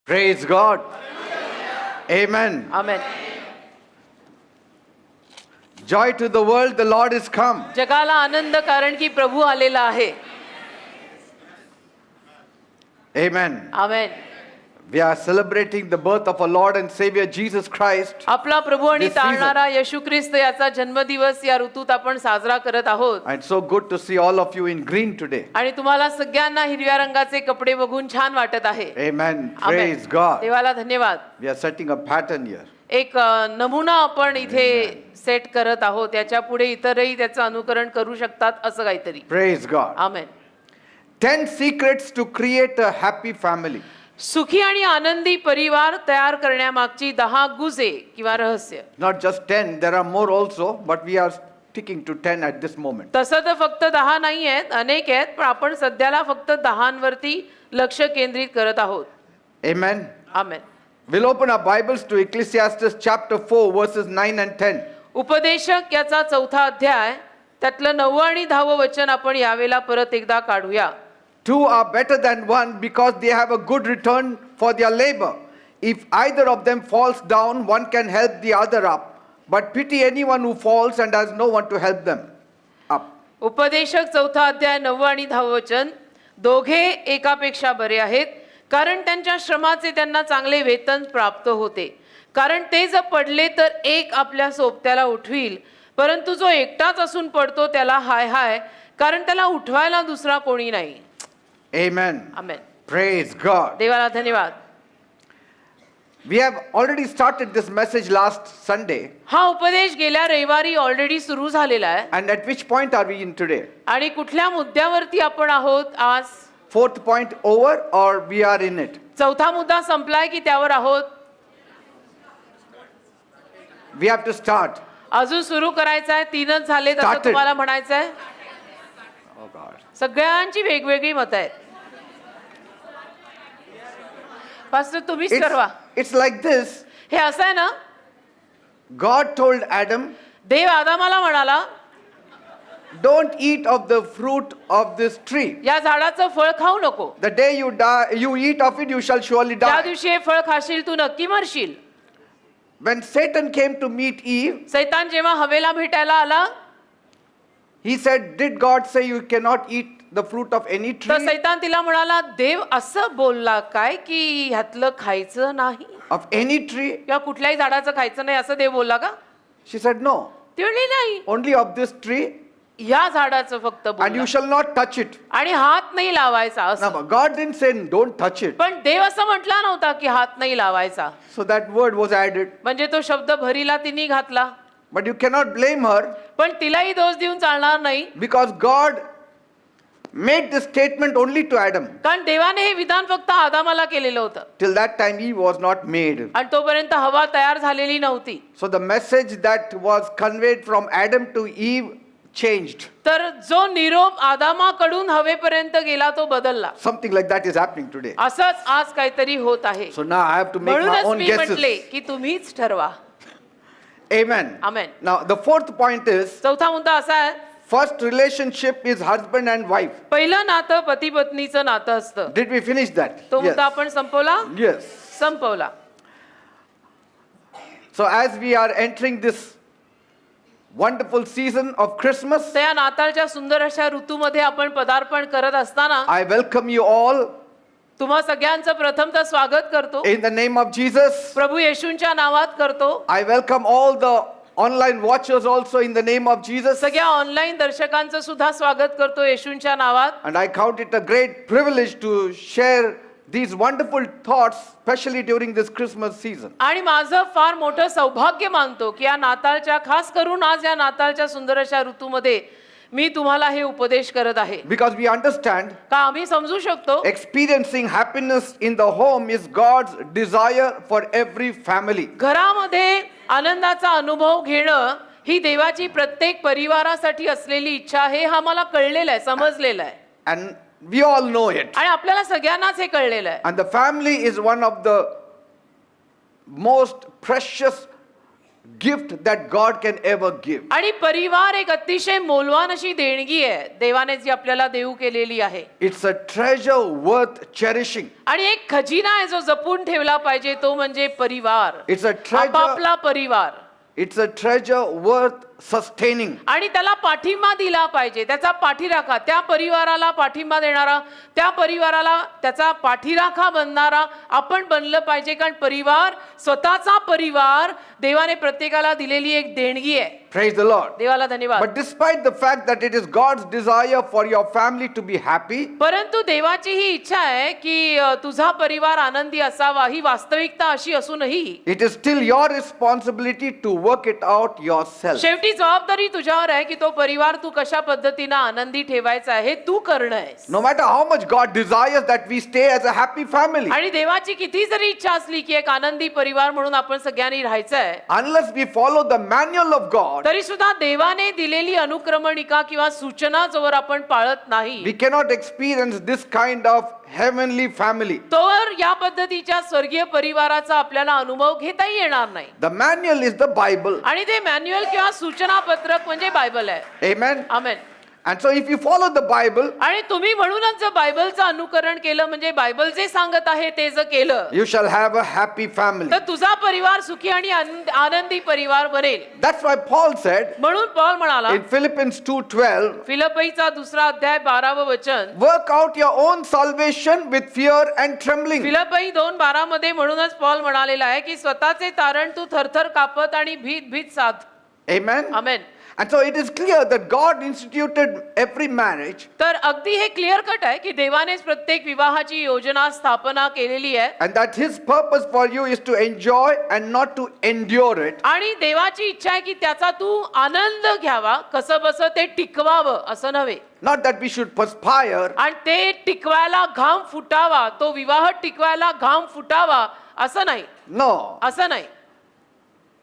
Praise God. Amen. Amen. Joy to the world, the Lord is come. जगाला आनंद कारण की प्रभू आलेला आहे. Amen. Amen. We are celebrating the birth of our Lord and Savior Jesus Christ. आपला प्रभू आणि This season. तारणारा येशू ख्रिस्त याचा जन्मदिवस या ऋतूत आपण साजरा करत आहोत. And so good to see all of you in green today. आणि तुम्हाला सगळ्यांना हिरव्या रंगाचे कपडे बघून छान वाटत आहे. Amen. आमेन. Praise God. देवाला धन्यवाद. We are setting a pattern here. एक नमुना आपण इथे सेट करत आहोत. याच्या पुढे इतरही त्याचं अनुकरण करू शकतात असं काहीतरी. Praise God. Amen. 10 secrets to create a happy family. सुखी आणि आनंदी परिवार तयार करण्यामागची 10 गुजे किंवा रहस्य. Not just 10, there are more also, but we are sticking to 10 at this moment. तसं तर फक्त 10 नाही आहेत, अनेक आहेत, पण आपण सध्याला फक्त 10 वरती लक्ष केंद्रित करत आहोत. Amen. Amen. We'll open our Bibles to Ecclesiastes chapter 4 verses 9 and 10. उपदेशक याचा 4था अध्याय त्यातलं 9 आणि 10 वचन आपण यावेळेला परत एकदा काढूया. Two are better than one because they have a good return for their labor. If either of them falls down, one can help the other up. But pity anyone who falls and has no one to help them up. उपदेशक 4था अध्याय 9 आणि 10 वचन. दोघे एकापेक्षा बरे आहेत कारण त्यांच्या श्रमाचे त्यांना चांगले वेतन प्राप्त होते. कारण ते जर पडले तर एक आपल्या सोबत्याला उठवील, परंतु जो एकटाच असून पडतो त्याला हाय हाय, कारण त्याला उठवायला दुसरा कोणी नाही. Amen. आमेन. Praise God. देवाला धन्यवाद. We have already started this message last Sunday. हा उपदेश गेल्या रविवारी ऑलरेडी सुरू झालेला आहे. And at which point are we in today? आणि कुठल्या मुद्द्यावरती आपण आहोत आज? Fourth point over or we are in it? 4था मुद्दा संपलाय की त्यावर आहोत? We have to start. अजून सुरू करायचं आहे. 3च झाले तसं Started. तुम्हाला म्हणायचं आहे. Oh God. सगळ्यांची वेगवेगळी मत आहेत. पास्टर तुम्हीच ठरवा. It's like this. हे असं आहे ना, God told Adam, देव आदामाला म्हणाला don't eat of the fruit of this tree. या झाडाचं फळ खाऊ नको. The day you die, you eat of it, you shall surely त्या die. दिवशी हे फळ खाशील तू नक्की मरशील. When Satan came to meet Eve, सैतान जेव्हा हवेला भेटायला आला he said, did God say you cannot eat the fruit of any तर tree? सैतान तिला म्हणाला देव असं बोलला काय की ह्यातलं खायचं नाही Of any tree? किंवा कुठल्याही झाडाचं खायचं नाही असं देव बोलला का? She said, no. ती म्हणली नाही, Only of this tree, या झाडाचं फक्त and बोलला you shall not touch it. आणि हात नाही लावायचा Now, असं. but God didn't say don't touch it. पण देव असं म्हटला नव्हता की हात नाही लावायचा. So that word was added. म्हणजे तो शब्द भरीला तिने घातला. But you cannot blame her पण तिलाही दोष देऊन चालणार नाही, because God made this statement only to Adam. कारण देवाने हे विधान फक्त आदामाला केलेलं होतं Till that time, Eve was not made. आणि तोपर्यंत हवा तयार झालेली नव्हती. So the message that was conveyed from Adam to Eve changed. तर जो निरोप आदामाकडून हवेपर्यंत गेला तो बदलला. Something like that is happening today. असंच आज काहीतरी होत आहे. So now I have to make my म्हणूनच own मी म्हटले guesses. की तुम्हीच ठरवा. Amen. Amen. Now the fourth point is, 4था मुद्दा असा आहे, first relationship is husband and wife. पहिलं नातं पती पत्नीचं नातं असतं. Did we finish that? तो मुद्दा Yes. आपण संपवला. Yes. संपवला. So as we are entering this wonderful season of Christmas, त्या नाताळच्या सुंदर अशा ऋतूमध्ये आपण पदार्पण करत असताना I welcome you all तुम्हा सगळ्यांचं प्रथमतः स्वागत करतो. in the name of Jesus. प्रभू येशूंच्या नावात करतो. I welcome all the online watchers also in the name of Jesus. सगळ्या ऑनलाईन दर्शकांचं सुद्धा स्वागत करतो येशूंच्या नावात. And I count it a great privilege to share these wonderful thoughts, especially during this Christmas season. आणि माझं फार मोठं सौभाग्य मानतो की या नाताळच्या खास करून आज या नाताळच्या सुंदर अशा ऋतूमध्ये मी तुम्हाला हे उपदेश करत आहे. Because we understand का आम्ही समजू शकतो experiencing happiness in the home is God's desire for every family. घरामध्ये आनंदाचा अनुभव घेणं ही देवाची प्रत्येक परिवारासाठी असलेली इच्छा आहे. हा मला कळलेला आहे, समजलेला आहे. And we all know it. आणि आपल्याला सगळ्यांनाच हे कळलेलं आहे. And the family is one of the most precious gift that God can ever give. आणि परिवार एक अतिशय मौल्यवान अशी देणगी आहे देवाने जी आपल्याला देऊ केलेली आहे. It's a treasure worth cherishing. आणि एक खजिना आहे जो जपून ठेवला पाहिजे तो म्हणजे परिवार. It's a treasure. आपापला परिवार. It's a treasure worth sustaining. आणि त्याला पाठिंबा दिला पाहिजे, त्याचा पाठीराखा, त्या परिवाराला पाठिंबा देणारा, त्या परिवाराला त्याचा पाठीराखा बनणारा आपण बनलं पाहिजे. कारण परिवार, स्वतःचा परिवार देवाने प्रत्येकाला दिलेली एक देणगी आहे. Praise the Lord. देवाला धन्यवाद. But despite the fact that it is God's desire for your family to be happy, परंतु देवाची ही इच्छा आहे की तुझा परिवार आनंदी असावा, ही वास्तविकता अशी असूनही it is still your responsibility to work it out yourself. शेवटी जबाबदारी तुझ्यावर आहे की तो परिवार तू कशा पद्धतीने आनंदी ठेवायचा आहे, हे तू करणं आहे. No matter how much God desires that we stay as a happy family, आणि देवाची किती जरी इच्छा असली की एक आनंदी परिवार म्हणून आपण सगळ्यांनी राहायचं आहे, unless we follow the manual of God, तरी सुद्धा देवाने दिलेली अनुक्रमणिका किंवा सूचना जोवर आपण पाळत नाही, we cannot experience this kind of heavenly family. तोवर या पद्धतीच्या स्वर्गीय परिवाराचा आपल्याला अनुभव घेता येणार नाही. The manual is the Bible. आणि ते मॅन्युअल किंवा सूचना पत्रक म्हणजे बायबल आहे. Amen. Amen. And so if you follow the Bible, आणि तुम्ही म्हणूनच जर बायबलचं अनुकरण केलं, म्हणजे बायबल जे सांगत आहे ते जर केलं, you shall have a happy family. तर तुझा परिवार सुखी आणि आनंदी परिवार बनेल. That's why Paul said म्हणून पौल म्हणाला in Philippians 2:12, फिलिप्पीचा 2 अध्याय 12 वचन, work out your own salvation with fear and trembling. फिलिप्पी 2:12 मध्ये म्हणूनच पौल म्हणालेला आहे की स्वतःचे तारण तू थरथर कापत आणि भीत भीत साध. Amen. Amen. And so it is clear that God instituted every marriage, तर अगदी हे क्लिअर कट आहे की देवानेच प्रत्येक विवाहाची योजना स्थापना केलेली आहे. and that His purpose for you is to enjoy and not to endure it. आणि देवाची इच्छा आहे की त्याचा तू आनंद घ्यावा, कसं बसं ते टिकवावं असं नव्हे. Not that we should perspire, आणि ते टिकवायला घाम फुटावा, तो विवाह टिकवायला घाम फुटावा असं नाही, no. असं नाही.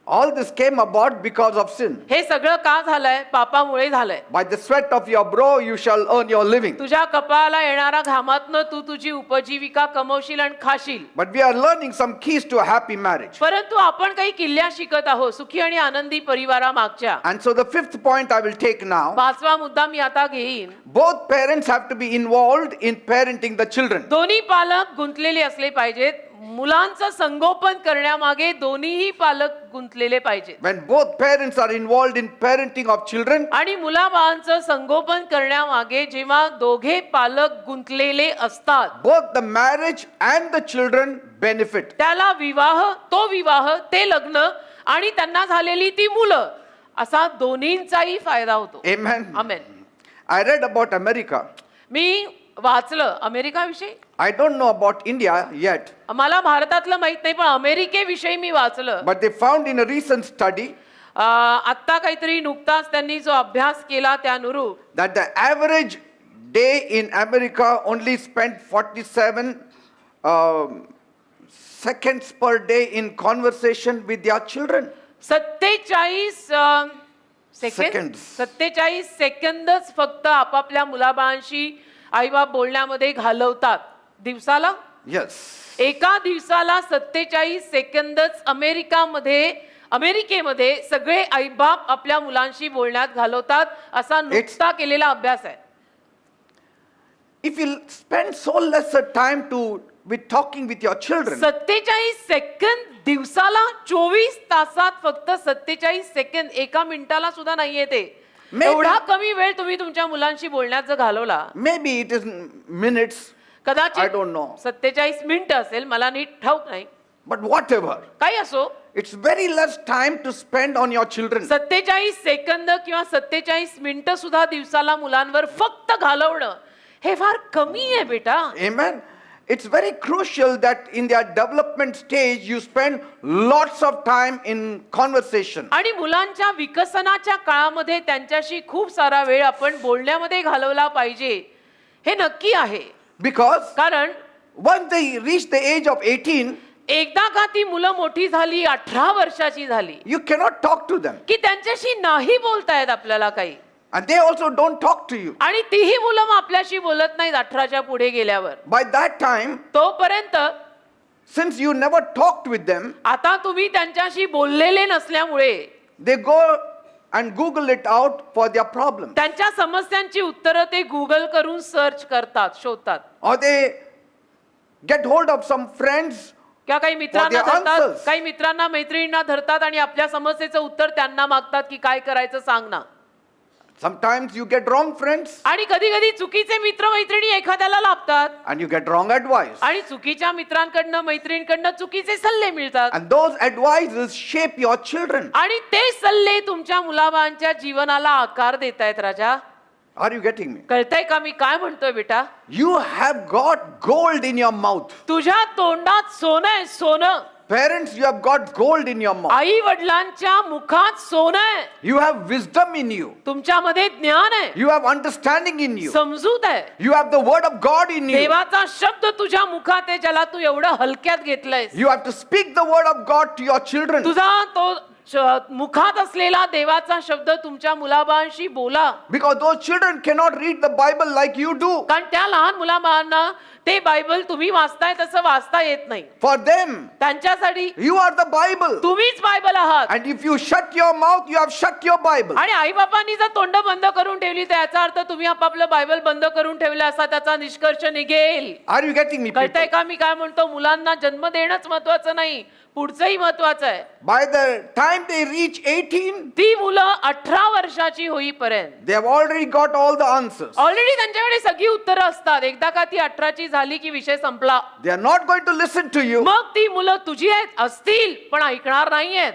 All this came about because of sin. हे सगळं का झालंय? पापामुळे झालंय. By the sweat of your brow you shall earn your living. तुझ्या कपाळाला येणारा घामातनं तू तुझी उपजीविका कमवशील आणि खाशील. But we are learning some keys to a happy marriage. परंतु आपण काही किल्ल्या शिकत आहोत सुखी आणि आनंदी परिवारामागच्या. And so the fifth point I will take now. 5वा मुद्दा मी आता घेईन. Both parents have to be involved in parenting the children. दोन्ही पालक गुंतलेले असले पाहिजेत. मुलांचं संगोपन करण्यामागे दोन्हीही पालक गुंतलेले पाहिजेत. When both parents are involved in parenting of children, आणि मुलाबाळांचं संगोपन करण्यामागे जेव्हा दोघे पालक गुंतलेले असतात, both the marriage and the children benefit. त्याला विवाह, तो विवाह, ते लग्न आणि त्यांना झालेली ती मुलं असा दोन्हींचाही फायदा होतो. Amen. Amen. I read about America. मी वाचलं अमेरिकाविषयी. I don't know about India yet, मला भारतातलं माहित नाही, पण अमेरिकेविषयी मी वाचलं. but they found in a recent study आत्ता काहीतरी नुकताच त्यांनी जो अभ्यास केला त्यानुरूप that the average day in America only spent 47 seconds per day in conversation with their children. 47 Seconds. 47 सेकंदच फक्त आपापल्या मुलाबाळांशी आईबाप बोलण्यामध्ये घालवतात दिवसाला. Yes. एका दिवसाला 47 सेकंदच अमेरिकेमध्ये सगळे आईबाप आपल्या मुलांशी बोलण्यात घालवतात असा नुकता केलेला अभ्यास आहे. If you spend so lesser time with talking with your children, 47 second दिवसाला 24 तासात फक्त 47 सेकंद, एका मिनिटाला सुद्धा नाहीये ते. Maybe- एवढा कमी वेळ तुम्ही तुमच्या मुलांशी बोलण्यात जर घालवला, maybe it is minutes, I कदाचित don't know. 47 मिनिटं असेल, मला नीट ठाऊक नाही, but whatever. काही असो, It's very less time to spend on your children. 47 second किंवा 47 मिनिटं सुद्धा दिवसाला मुलांवर फक्त घालवणं हे फार कमी आहे बेटा. Amen. It's very crucial that in their development stage you spend lots of time in conversation. आणि मुलांच्या विकसनाच्या काळामध्ये त्यांच्याशी खूप सारा वेळ आपण बोलण्यामध्ये घालवला पाहिजे, हे नक्की आहे. Because कारण once they reach the age of 18, एकदा का ती मुलं मोठी झाली, 18 वर्षाची झाली, you cannot talk to them. की त्यांच्याशी नाही बोलतायत आपल्याला काही, And they also don't talk to you. आणि तीही मुलं मग आपल्याशी बोलत नाहीत 18च्या पुढे गेल्यावर. By that time, तोपर्यंत since you never talked with them, आता तुम्ही त्यांच्याशी बोललेले नसल्यामुळे they go and Google it out for their problem. त्यांच्या समस्यांची उत्तरं ते गुगल करून सर्च करतात, शोधतात. Or they get hold of some friends. किंवा काही मित्रांना their धरतात, answers. काही मित्रांना मैत्रिणींना धरतात आणि आपल्या समस्येचं उत्तर त्यांना मागतात की काय करायचं सांग ना. Sometimes you get wrong friends आणि कधी कधी चुकीचे मित्र मैत्रिणी एखाद्याला लाभतात and you get wrong advice. आणि चुकीच्या मित्रांकडनं मैत्रिणींकडनं चुकीचे सल्ले मिळतात. And those advices shape your children. आणि ते सल्ले तुमच्या मुलाबाळांच्या जीवनाला आकार देत आहेत. राजा, Are you getting me? कळतंय का मी काय म्हणतोय बेटा? You have got gold in your mouth. तुझ्या तोंडात सोनं आहे, सोनं. Parents, you have got gold in your mouth. आई वडिलांच्या मुखात सोनं आहे. You have wisdom in you. तुमच्यामध्ये ज्ञान आहे, You have understanding in you. समजूत आहे. You have the word of God in you. देवाचा शब्द तुझ्या मुखात आहे, ज्याला तू एवढं हलक्यात घेतलंयस. You have to speak the word of God to your children. तुझा तो मुखात असलेला देवाचा शब्द तुमच्या मुलाबाळांशी बोला. Because those children cannot read the Bible like you do. कारण त्या लहान मुलाबाळांना ते बायबल तुम्ही वाचताय तसं वाचता येत नाही. For them, त्यांच्यासाठी you are the Bible. तुम्हीच बायबल आहात. And if you shut your mouth, you have shut your Bible. आणि आई बापांनी जर तोंड बंद करून ठेवली तर याचा अर्थ तुम्ही आपापलं बायबल बंद करून ठेवलं असा त्याचा निष्कर्ष निघेल. Are you getting me, कळतंय people? का मी काय म्हणतो? मुलांना जन्म देणंच महत्वाचं नाही, पुढचंही महत्वाचं आहे. By the time they reach 18, ती मुलं 18 वर्षाची होईपर्यंत they have already got all the answers. Already त्यांच्याकडे सगळी उत्तरं असतात. एकदा का ती 18ची झाली की विषय संपला. They are not going to listen to you मग ती मुलं तुझी आहेत असतील पण ऐकणार नाहीयेत.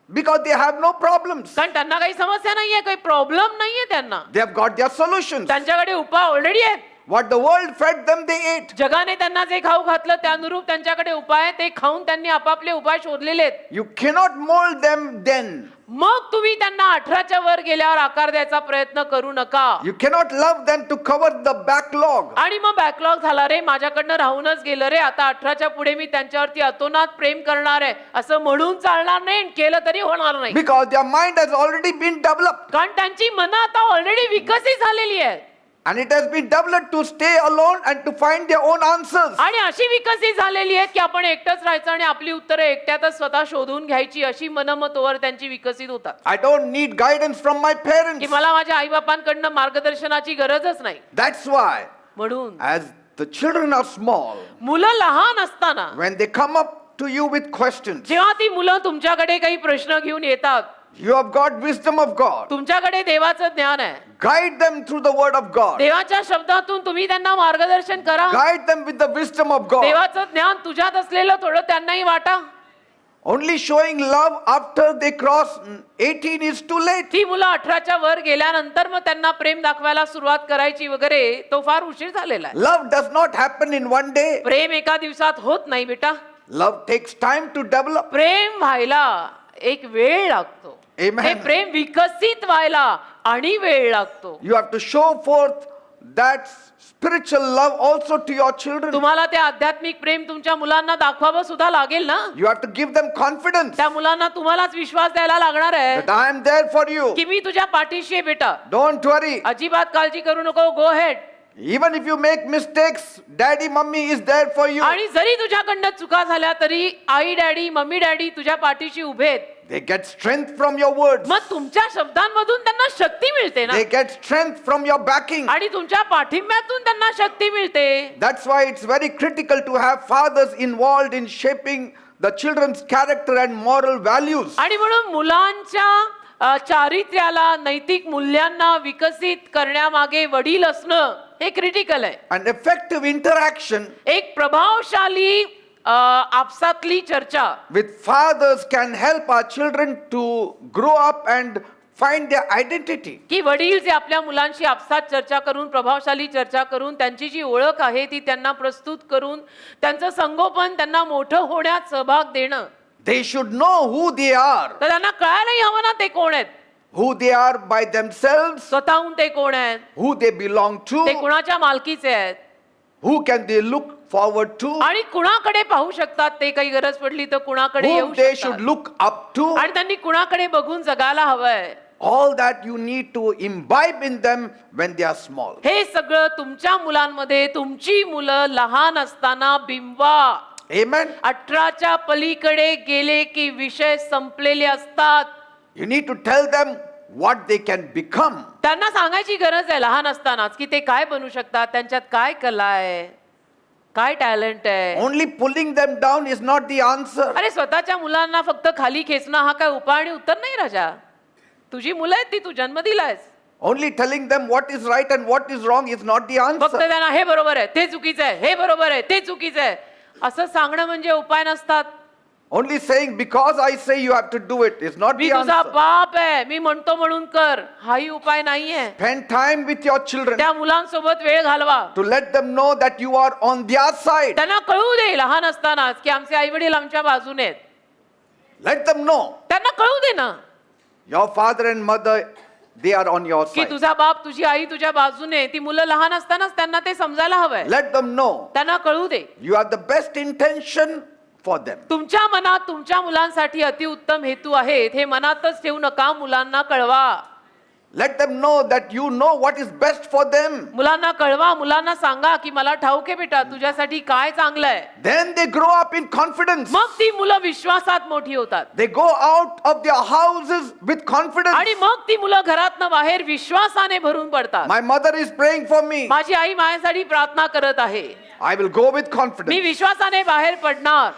because they have no problems. कारण त्यांना काही समस्या नाहीये, काही प्रॉब्लेम नाहीये त्यांना. They have got their solutions. त्यांच्याकडे उपाय ऑलरेडी आहेत. What the world fed them, they ate. जगाने त्यांना जे खाऊ घातलं त्यानुरूप त्यांच्याकडे उपाय आहे, ते खाऊन त्यांनी आपापले उपाय शोधलेले आहेत. You cannot mold them then. मग तुम्ही त्यांना 18च्या वर गेल्यावर आकार द्यायचा प्रयत्न करू नका. You cannot love them to cover the backlog. आणि मग बॅकलॉग झाला रे, माझ्याकडनं राहूनच गेलं रे, आता 18च्या पुढे मी त्यांच्यावरती अतोनात प्रेम करणार आहे असं म्हणून चालणार नाही, केलं तरी होणार नाही. Because their mind has already been developed. कारण त्यांची मनं आता ऑलरेडी विकसित झालेली आहेत. And it has been developed to stay alone and to find their own answers. आणि अशी विकसित झालेली आहेत की आपण एकटंच राहायचं आणि आपली उत्तरं एकट्यातच स्वतः शोधून घ्यायची, अशी मनं मग तोवर त्यांची विकसित होतात. I don't need guidance from my की parents. मला माझ्या आई बापांकडनं मार्गदर्शनाची गरजच नाही. That's why, म्हणून as the children are small, मुलं लहान असताना when they come up to you with questions, जेव्हा ती मुलं तुमच्याकडे काही प्रश्न घेऊन येतात, you have got wisdom of God. तुमच्याकडे देवाचं ज्ञान आहे, Guide them through the word of God. देवाच्या शब्दातून तुम्ही त्यांना मार्गदर्शन करा. Guide them with the wisdom of God. देवाचं ज्ञान तुझ्यात असलेलं थोडं त्यांनाही वाटा. Only showing love after they cross 18 is too late. ती मुलं 18च्या वर गेल्यानंतर मग त्यांना प्रेम दाखवायला सुरुवात करायची वगैरे, तो फार उशीर झालेला आहे. Love does not happen in one day. प्रेम एका दिवसात होत नाही बेटा. Love takes time to develop. प्रेम व्हायला एक वेळ लागतो. Amen. हे प्रेम विकसित व्हायला आणि वेळ लागतो. You have to show forth that spiritual love also to your children. तुम्हाला ते आध्यात्मिक प्रेम तुमच्या मुलांना दाखवावं सुद्धा लागेल ना. You have to give them confidence त्या मुलांना तुम्हालाच विश्वास द्यायला लागणार आहे that I am there for you. की मी तुझ्या पाठीशी आहे बेटा. Don't worry. अजिबात काळजी करू नको, गो head. Even if you make mistakes, daddy, mummy is there for you. आणि जरी तुझ्याकडनं चुका झाल्या तरी आई डॅडी, मम्मी डॅडी तुझ्या पाठीशी उभे आहेत. They get strength from your words. मग तुमच्या शब्दांमधून त्यांना शक्ती मिळते ना. They get strength from your backing. आणि तुमच्या पाठिंब्यातून त्यांना शक्ती मिळते. That's why it's very critical to have fathers involved in shaping the children's character and moral values. आणि म्हणून मुलांच्या चारित्र्याला, नैतिक मूल्यांना विकसित करण्यामागे वडील असणं हे क्रिटिकल आहे. An effective interaction एक प्रभावशाली आपसातली चर्चा with fathers can help our children to grow up and find their identity. की वडील जे आपल्या मुलांशी आपसात चर्चा करून, प्रभावशाली चर्चा करून, त्यांची जी ओळख आहे ती त्यांना प्रस्तुत करून, त्यांचं संगोपन, त्यांना मोठं होण्यात सहभाग देणं. They should know who they are. तर त्यांना कळायलाही हवं ना ते कोण आहेत, Who they are by themselves, स्वतःहून ते कोण आहेत, who they belong ते to, कुणाच्या मालकीचे आहेत who can they look forward to, आणि कुणाकडे पाहू शकतात, ते काही गरज पडली तर कुणाकडे येऊ whom they should शकतात, look up to. आणि त्यांनी कुणाकडे बघून जगायला हवंय. All that you need to imbibe in them when they are small. हे सगळं तुमच्या मुलांमध्ये, तुमची मुलं लहान असताना बिंबवा. Amen. 18च्या पलीकडे गेले की विषय संपलेले असतात. You need to tell them what they can become. त्यांना सांगायची गरज आहे लहान असतानाच की ते काय बनू शकतात, त्यांच्यात काय कला आहे, काय टॅलेंट आहे. Only pulling them down is not the answer. अरे स्वतःच्या मुलांना फक्त खाली खेचणं हा काय उपाय आणि उत्तर नाही राजा. तुझी मुलं आहेत ती तू जन्म दिलायस. Only telling them what is right and what is wrong is not the फक्त answer. त्यांना हे बरोबर आहे ते चुकीचं आहे, हे बरोबर आहे ते चुकीचं आहे असं सांगणं म्हणजे उपाय नसतात. Only saying because I say you have to do it is not me the तुझा answer. बाप आहे मी म्हणतो म्हणून कर हाही उपाय नाहीये. Spend time with your children त्या मुलांसोबत वेळ घालवा. to let them know that you are on their side. त्यांना कळू दे लहान असतानाच की आमचे आई वडील आमच्या बाजूने आहेत. Let them know त्यांना कळू दे ना your father and mother, they are on your की side. तुझा बाप तुझी आई तुझ्या बाजूने आहे. ती मुलं लहान असतानाच त्यांना ते समजायला हवंय. Let them know त्यांना कळू दे you have the best intention for them. तुमच्या मनात तुमच्या मुलांसाठी अतिउत्तम हेतू आहेत हे मनातच ठेवू नका. मुलांना कळवा. Let them know that you know what is best for them. मुलांना कळवा. मुलांना सांगा की मला ठाऊक आहे बेटा तुझ्यासाठी काय चांगलं आहे. Then they grow up in confidence. मग ती मुलं विश्वासात मोठी होतात They go out of their houses with confidence. आणि मग ती मुलं घरातनं बाहेर विश्वासाने भरून पडतात. My mother is praying for me. माझी आई माझ्यासाठी प्रार्थना करत आहे. I will go with me confidence. विश्वासाने बाहेर पडणार.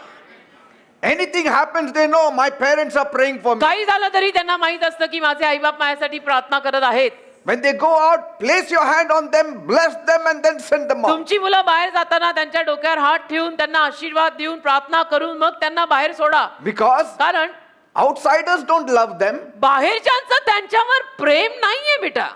Anything happens, they know my parents are praying for me. काही झालं तरी त्यांना माहित असतं की माझे आई बाप माझ्यासाठी प्रार्थना करत आहेत. When they go out, place your hand on them, bless them, and then send them out. तुमची मुलं बाहेर जाताना त्यांच्या डोक्यावर हात ठेवून त्यांना आशीर्वाद देऊन प्रार्थना करून मग त्यांना बाहेर सोडा. Because कारण outsiders don't love them, बाहेरच्यांचं त्यांच्यावर प्रेम नाहीये बेटा.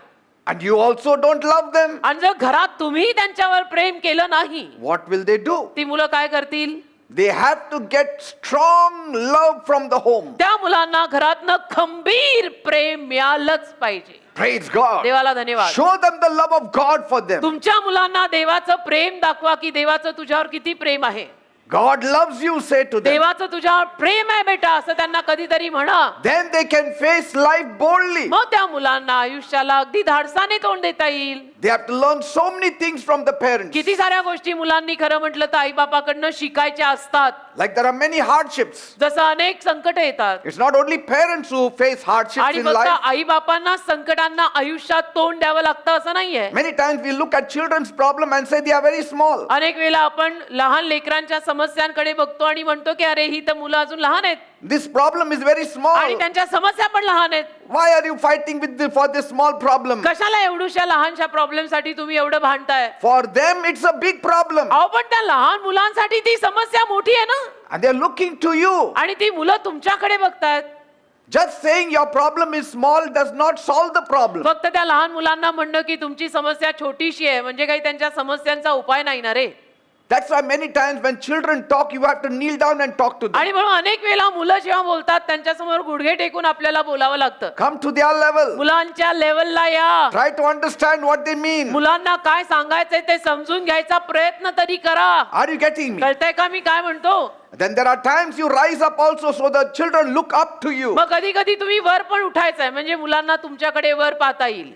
and you also don't love them. आणि जर घरात तुम्ही त्यांच्यावर प्रेम केलं नाही What will they do? ती मुलं काय करतील. They have to get strong love from the home. त्या मुलांना घरातनं खंबीर प्रेम मिळालंच पाहिजे. Praise God. देवाला धन्यवाद. Show them the love of God for them. तुमच्या मुलांना देवाचं प्रेम दाखवा की देवाचं तुझ्यावर किती प्रेम आहे. God loves you, say to them. देवाचं तुझ्यावर प्रेम आहे बेटा असं त्यांना कधीतरी म्हणा. Then they can face life boldly. मग त्या मुलांना आयुष्याला अगदी धाडसाने तोंड देता येईल. They have to learn so many things from the parents. किती साऱ्या गोष्टी मुलांनी खरं म्हटलं तर आई बापाकडनं शिकायच्या असतात. Like there are many hardships. जसं अनेक संकट येतात It's not only parents who face hardships आणि in फक्त life. आई बापांना संकटांना आयुष्यात तोंड द्यावं लागतं असं नाहीये. Many times we look at children's problem and say they are very small. अनेक वेळेला आपण लहान लेकरांच्या समस्यांकडे बघतो आणि म्हणतो की अरे ही तर मुलं अजून लहान आहेत This problem is very small. आणि त्यांच्या समस्या पण लहान आहेत. Why are you fighting for this small problem? कशाला एवढ्याशा लहानशा प्रॉब्लेम साठी तुम्ही एवढं भांडताय. For them it's a big problem. अहो पण त्या लहान मुलांसाठी ती समस्या मोठी आहे ना. And they're looking to you. आणि ती मुलं तुमच्याकडे बघतायत. Just saying your problem is small does not solve the problem. फक्त त्या लहान मुलांना म्हणणं की तुमची समस्या छोटीशी आहे म्हणजे काही त्यांच्या समस्यांचा उपाय नाही ना रे. That's why many times when children talk, you have to kneel down and talk to them. आणि म्हणून अनेक वेळा मुलं जेव्हा बोलतात त्यांच्या समोर गुडघे टेकून आपल्याला बोलावं लागतं. Come to their level. मुलांच्या लेवलला या. Try to understand what they mean. मुलांना काय सांगायचंय ते समजून घ्यायचा प्रयत्न तरी करा. Are you getting me? कळतंय का मी काय म्हणतो. Then there are times you rise up also so the children look up to you. मग कधी कधी तुम्ही वर पण उठायचंय म्हणजे मुलांना तुमच्याकडे वर पाहता येईल.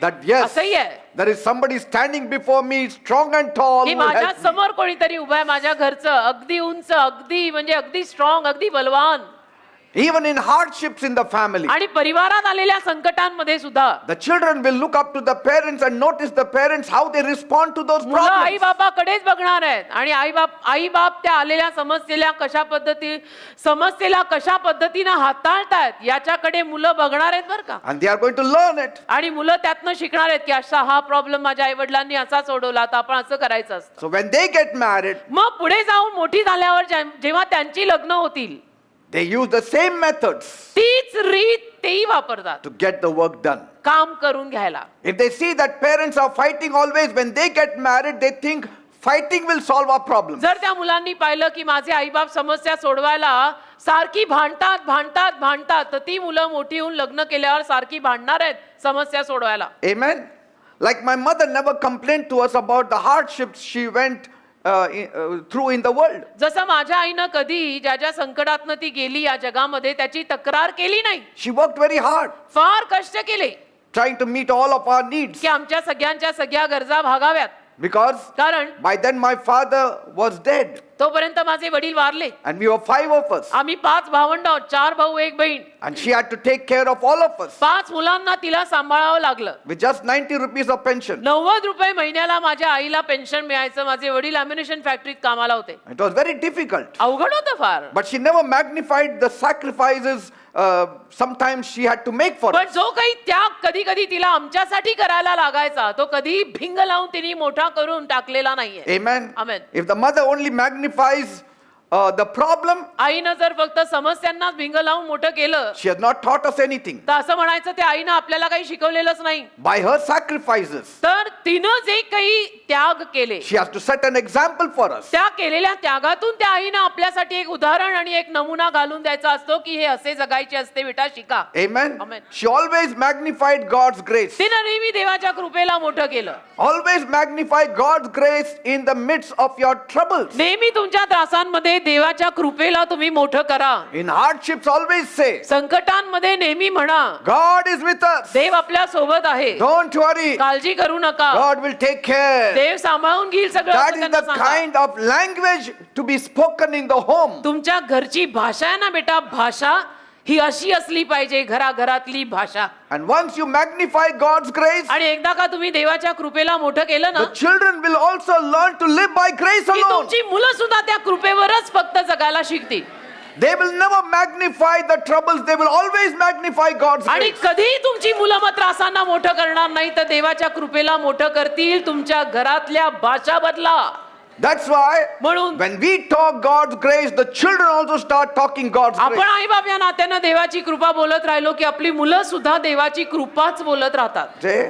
That yes, असंही आहे there is somebody standing before me, strong and tall. की who will माझ्या help me. समोर कोणीतरी उभं आहे माझ्या घरचं अगदी उंच अगदी म्हणजे अगदी स्ट्रॉंग अगदी बलवान. Even in hardships in the family, आणि परिवारात आलेल्या संकटांमध्ये सुद्धा the children will look up to the parents and notice the parents how they respond to those मुलं आई problems. बापाकडेच बघणार आहेत आणि आई बाप त्या आलेल्या समस्येला कशा पद्धतीनं हाताळतायत याच्याकडे मुलं बघणार आहेत बरं का. And they are going to learn it. आणि मुलं त्यातनं शिकणार आहेत की असा हा प्रॉब्लेम माझ्या आई वडिलांनी असा सोडवला तर आपण असं करायचं असतं. So when they get married, मग पुढे जाऊन मोठी झाल्यावर जेव्हा त्यांची लग्न होतील they use the same methods तीच रीत तेही वापरतात to get the work done. काम करून घ्यायला. If they see that parents are fighting always, when they get married, they think fighting will solve our problem. जर त्या मुलांनी पाहिलं की माझे आईबाप समस्या सोडवायला सारखी भांडतात तर ती मुलं मोठी होऊन लग्न केल्यावर सारखी भांडणार आहेत समस्या सोडवायला. Amen. Like my mother never complained to us about the hardships she went through in the world. जसं माझ्या आईनं कधी ज्या ज्या संकटातनं ती गेली या जगामध्ये त्याची तक्रार केली नाही. She worked very hard, फार कष्ट केले trying to meet all of our needs. की आमच्या सगळ्या गरजा भागाव्यात. Because कारण by then my father was dead. तोपर्यंत माझे वडील वारले. and we were 5 of us. आम्ही 5 भावंड आहोत, 4 भाऊ 1 बहीण. And she had to take care of all of us 5 मुलांना तिला सांभाळावं लागलं. with just 90 rupees of pension. 90 रुपये महिन्याला माझ्या आईला पेन्शन मिळायचं. माझे वडील अम्युनिशन फॅक्टरीत कामाला होते. It was very difficult. अवघड होतं फार. But she never magnified the sacrifices sometimes she had to make for पण us. जो काही त्याग कधी कधी तिला आमच्यासाठी करायला लागायचा तो कधी भिंग लावून तिने मोठा करून टाकलेला नाहीये. Amen. Amen. If the mother only magnifies the problem, आईनं जर फक्त समस्यांना भिंग लावून मोठं केलं she has not taught us anything. तर असं म्हणायचं त्या आईनं आपल्याला काही शिकवलेलंच नाही. By her sacrifices, तर तिनं जे काही त्याग केले she has to set an example for us. त्या केलेल्या त्यागातून त्या आईनं आपल्यासाठी एक उदाहरण आणि एक नमुना घालून द्यायचा असतो की हे असे जगायचे असते बेटा, शिका. Amen. Amen. She always magnified God's grace. तिनं नेहमी देवाच्या कृपेला मोठं केलं. Always magnify God's grace in the midst of your troubles. नेहमी तुमच्या त्रासांमध्ये देवाच्या कृपेला तुम्ही मोठं करा. In hardships, always say, संकटांमध्ये नेहमी म्हणा God is with us. देव आपल्या सोबत आहे, Don't worry. काळजी करू नका, God will take care. देव सांभाळून घेईल सगळं. That असं is त्यांना the सांगा. kind of language to be spoken in the home. तुमच्या घरची भाषा आहे ना बेटा, भाषा ही अशी असली पाहिजे, घराघरातली भाषा. And once you magnify God's grace, आणि एकदा का तुम्ही देवाच्या कृपेला मोठं केलं ना the children will also learn to live by grace की alone. तुमची मुलं सुद्धा त्या कृपेवरच फक्त जगायला शिकतील. They will never magnify the troubles. They will always magnify God's आणि grace. कधीही तुमची मुलं मात्र त्रासांना मोठं करणार नाही तर देवाच्या कृपेला मोठं करतील. तुमच्या घरातल्या भाषा बदला. That's why म्हणून when we talk God's grace, the children also start talking God's आपण grace. आई बाप या नात्यानं देवाची कृपा बोलत राहिलो की आपली मुलं सुद्धा देवाची कृपाच बोलत राहतात. See?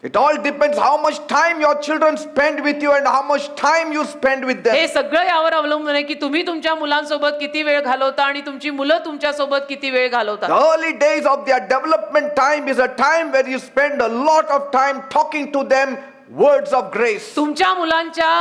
It all depends how much time your children spend with you and how much time you spend with them. हे सगळं यावर अवलंबून आहे की तुम्ही तुमच्या मुलांसोबत किती वेळ घालवता आणि तुमची मुलं तुमच्या सोबत किती वेळ The घालवतात. early days of their development time is a time where you spend a lot of time talking to them words of grace. तुमच्या मुलांच्या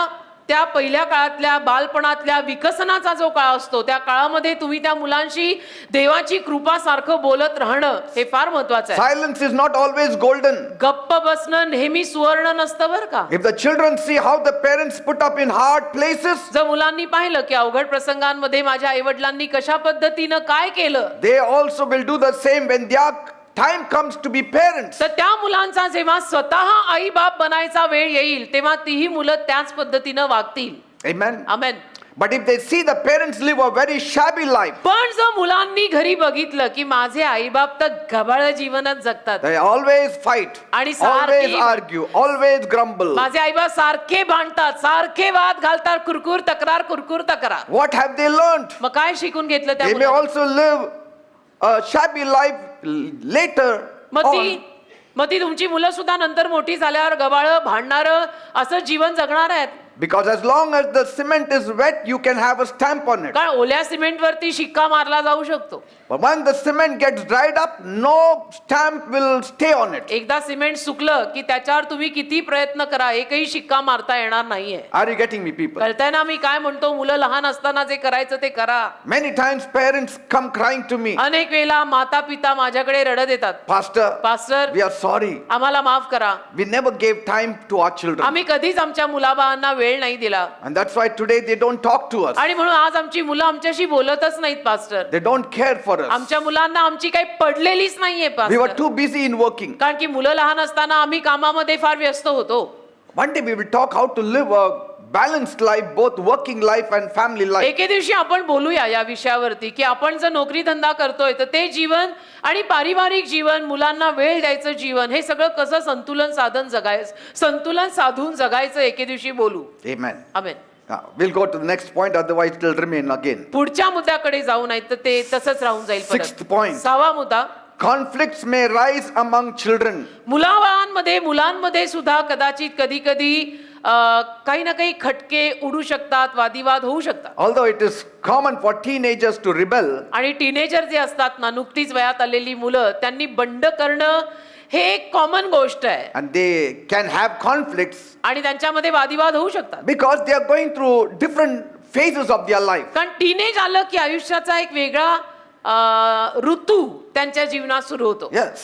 त्या पहिल्या काळातल्या बालपणातल्या विकसनाचा जो काळ असतो त्या काळामध्ये तुम्ही त्या मुलांशी देवाची कृपा सारखं बोलत राहणं हे फार महत्वाचं आहे. Silence is not always golden. गप्प बसणं नेहमी सुवर्ण नसतं बरं का. If the children see how the parents put up in hard places, जर मुलांनी पाहिलं की अवघड प्रसंगांमध्ये माझ्या आईवडिलांनी कशा पद्धतीनं काय केलं they also will do the same when their time comes to be parents. तर त्या मुलांचा जेव्हा स्वतः आई बाप बनायचा वेळ येईल तेव्हा तीही मुलं त्याच पद्धतीनं वागतील. Amen. Amen. But if they see the parents live a very shabby life, पण जर मुलांनी घरी बघितलं की माझे आई बाप तर गबाळ जीवनच जगतात, they always fight, आणि सारखी- always argue, always grumble. माझे आई बाप सारखे भांडतात, सारखे वाद घालतात, कुरकुर तक्रार. What have they learned? मग काय शिकून घेतलं त्या They may मुलांनी? also live a shabby life later मग on. ती तुमची मुलं सुद्धा नंतर मोठी झाल्यावर गबाळ भांडणार असं जीवन जगणार आहेत. Because as long as the cement is wet, you can have a stamp on it. कारण ओल्या सिमेंटवरती शिक्का मारला जाऊ शकतो. But once the cement gets dried up, no stamp will stay on it. एकदा सिमेंट सुकलं की त्याच्यावर तुम्ही किती प्रयत्न करा एकही शिक्का मारता येणार नाहीये. Are you getting me, people? कळतंय ना मी काय म्हणतो. मुलं लहान असताना जे करायचं ते करा. Many times parents come crying to me, अनेक वेळेला माता पिता माझ्याकडे रडत येतात, Pastor, pastor we are sorry. आम्हाला माफ करा, We never gave time to our children. आम्ही कधीच आमच्या मुलाबाळांना वेळ नाही दिला. And that's why today they don't talk to us. आणि म्हणून आज आमची मुलं आमच्याशी बोलतच नाहीत pastor. They don't care for us. आमच्या मुलांना आमची काही पडलेलीच नाहीये We were pastor. too busy in working. कारण की मुलं लहान असताना आम्ही कामामध्ये फार व्यस्त होतो. One day we will talk how to live a balanced life, both working life and family life. एके दिवशी आपण बोलूया या विषयावरती की आपण जर नोकरी धंदा करतोय तर ते जीवन आणि पारिवारिक जीवन, मुलांना वेळ द्यायचं जीवन, हे सगळं कसं संतुलन साधून जगायचं एके दिवशी बोलू. Amen. Amen. We'll go to the next point, otherwise it will remain again. पुढच्या मुद्द्याकडे जाऊ नाही तर ते तसंच राहून जाईल. Sixth point. 6वा मुद्दा, Conflicts may rise among children. मुलांमध्ये सुद्धा कदाचित कधी कधी काही ना काही खटके उडू शकतात, वादिवाद होऊ शकतात. Although it is common for teenagers to rebel, आणि टीनेजर जे असतात ना, नुकतीच वयात आलेली मुलं, त्यांनी बंड करणं हे एक कॉमन गोष्ट आहे. and they can have conflicts आणि त्यांच्यामध्ये वादिवाद होऊ शकतात. because they are going through different phases of their life. कारण टीनेज आलं की आयुष्याचा एक वेगळा ऋतू त्यांच्या जीवनात सुरू होतो. Yes.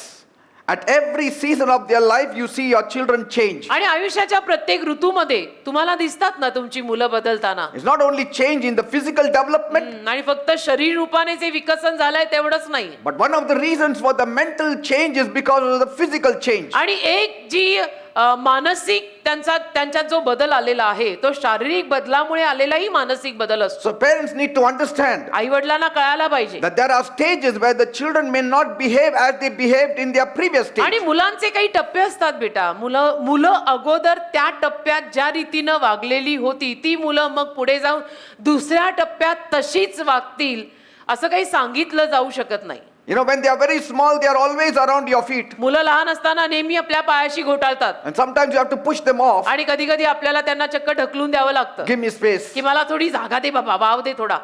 At every season of their life, you see your children change. आणि आयुष्याच्या प्रत्येक ऋतूमध्ये तुम्हाला दिसतात ना तुमची मुलं बदलताना. It's not only change in the physical development, आणि फक्त शरीर रूपाने जे विकसन झालंय तेवढंच नाही, but one of the reasons for the mental change is because of the physical change. आणि एक जी मानसिक त्यांच्यात जो बदल आलेला आहे तो शारीरिक बदलामुळे आलेलाही मानसिक बदल असतो. So parents need to understand आई वडिलांना कळायला पाहिजे that there are stages where the children may not behave as they behaved in their previous stage. आणि मुलांचे काही टप्पे असतात बेटा. मुलं अगोदर त्या टप्प्यात ज्या रीतीनं वागलेली होती ती मुलं मग पुढे जाऊन दुसऱ्या टप्प्यात तशीच वागतील असं काही सांगितलं जाऊ शकत नाही. You know, when they are very small, they are always around your feet. मुलं लहान असताना नेहमी आपल्या पायाशी घोटाळतात And sometimes you have to push them off. आणि कधी कधी आपल्याला त्यांना चक्क ढकलून द्यावं लागतं Give me space. की मला थोडी जागा दे बाबा, वाव दे थोडा,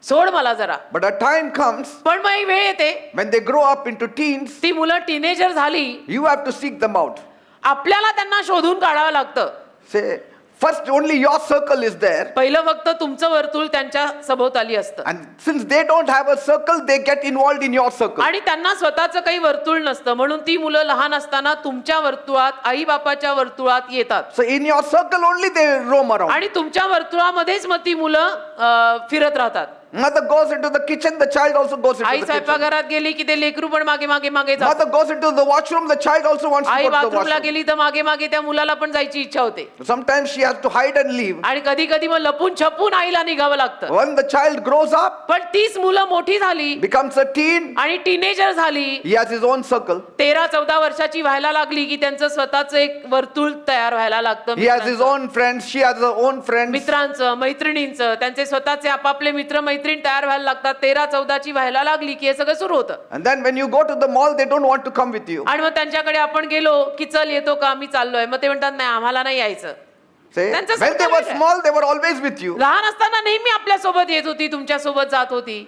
सोड मला जरा. But a time comes पण मग एक वेळ येते when they grow up into teens, ती मुलं टीनेजर झाली, you have to seek them out. आपल्याला त्यांना शोधून काढावं लागतं. Say, first only your circle is there. पहिलं फक्त तुमचं वर्तुळ त्यांच्या सभोवताली असतं And since they don't have a circle, they get involved in your circle. आणि त्यांना स्वतःचं काही वर्तुळ नसतं म्हणून ती मुलं लहान असताना तुमच्या वर्तुळात, आई बापाच्या वर्तुळात येतात So in your circle only they roam around. आणि तुमच्या वर्तुळामध्येच मग ती मुलं फिरत राहतात. Mother goes into the kitchen, the child also goes into I the kitchen. स्वयंपाकघरात गेली की ते लेकरू पण मागे मागे मागे जातं. Mother goes into the washroom, the child also wants to I go to the बाथरूमला washroom. गेली तर मागे मागे त्या मुलाला पण जायची इच्छा होते. Sometimes she has to hide and leave. आणि कधी कधी मग लपून छपून आईला निघावं लागतं. When the child grows up, पण तीच मुलं मोठी झाली becomes a teen, आणि टीनेजर झाली, he has his own circle. 13-14 वर्षाची व्हायला लागली की त्यांचं स्वतःचं एक वर्तुळ तयार व्हायला लागतं. He has his own friends, she has her own friends. मित्रांचं, मैत्रिणींचं, त्यांचे स्वतःचे आपापले मित्र मैत्रीण तयार व्हायला लागतात. 13-14ची व्हायला लागली की हे सगळं सुरू होतं. And then when you go to the mall, they don't want to come with you. आणि मग त्यांच्याकडे आपण गेलो की चल येतो का, मी चाललोय, मग ते म्हणतात नाही आम्हाला नाही यायचं. Say, त्यांचं when they circle were वेगळं. small, they were always with you. लहान असताना नेहमी आपल्या सोबत येत होती, तुमच्या सोबत जात होती.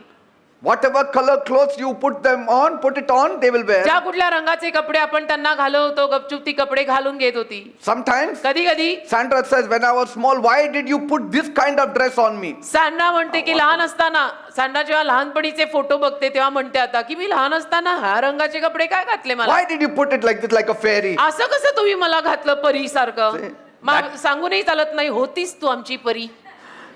Whatever color clothes you put them on, put it on, they will wear. ज्या कुठल्या रंगाचे कपडे आपण त्यांना घालवतो गपचूप ती कपडे घालून घेत होती. Sometimes कधी कधी Sandra says, when I was small, why did you put this kind of dress on me? सांडा म्हणते की लहान असताना, सांडा जेव्हा लहानपणीचे फोटो बघते तेव्हा म्हणते आता की मी लहान असताना ह्या रंगाचे कपडे काय घातले मला, Why did you put it like this, like a fairy? असं कसं तुम्ही मला घातलं परी सारखं. that- सांगूनही चालत नाही, होतीस तू आमची परी.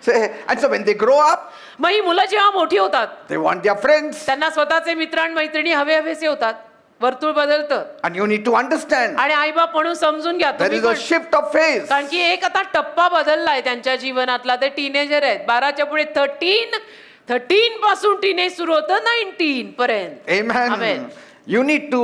Say, and so when they grow up, मग ही मुलं जेव्हा मोठी होतात they want their friends. त्यांना स्वतःचे मित्र आणि मैत्रिणी हवे हवेसे होतात. वर्तुळ बदलतं And you need to understand, आणि आईबाप म्हणून समजून घ्या there तुम्ही is a पण. shift of phase. कारण की एक आता टप्पा बदललाय त्यांच्या जीवनातला. ते टीनेजर आहेत. 12च्या पुढे 13 पासून टीनेज सुरू होतं 19 पर्यंत. Amen. Amen. You need to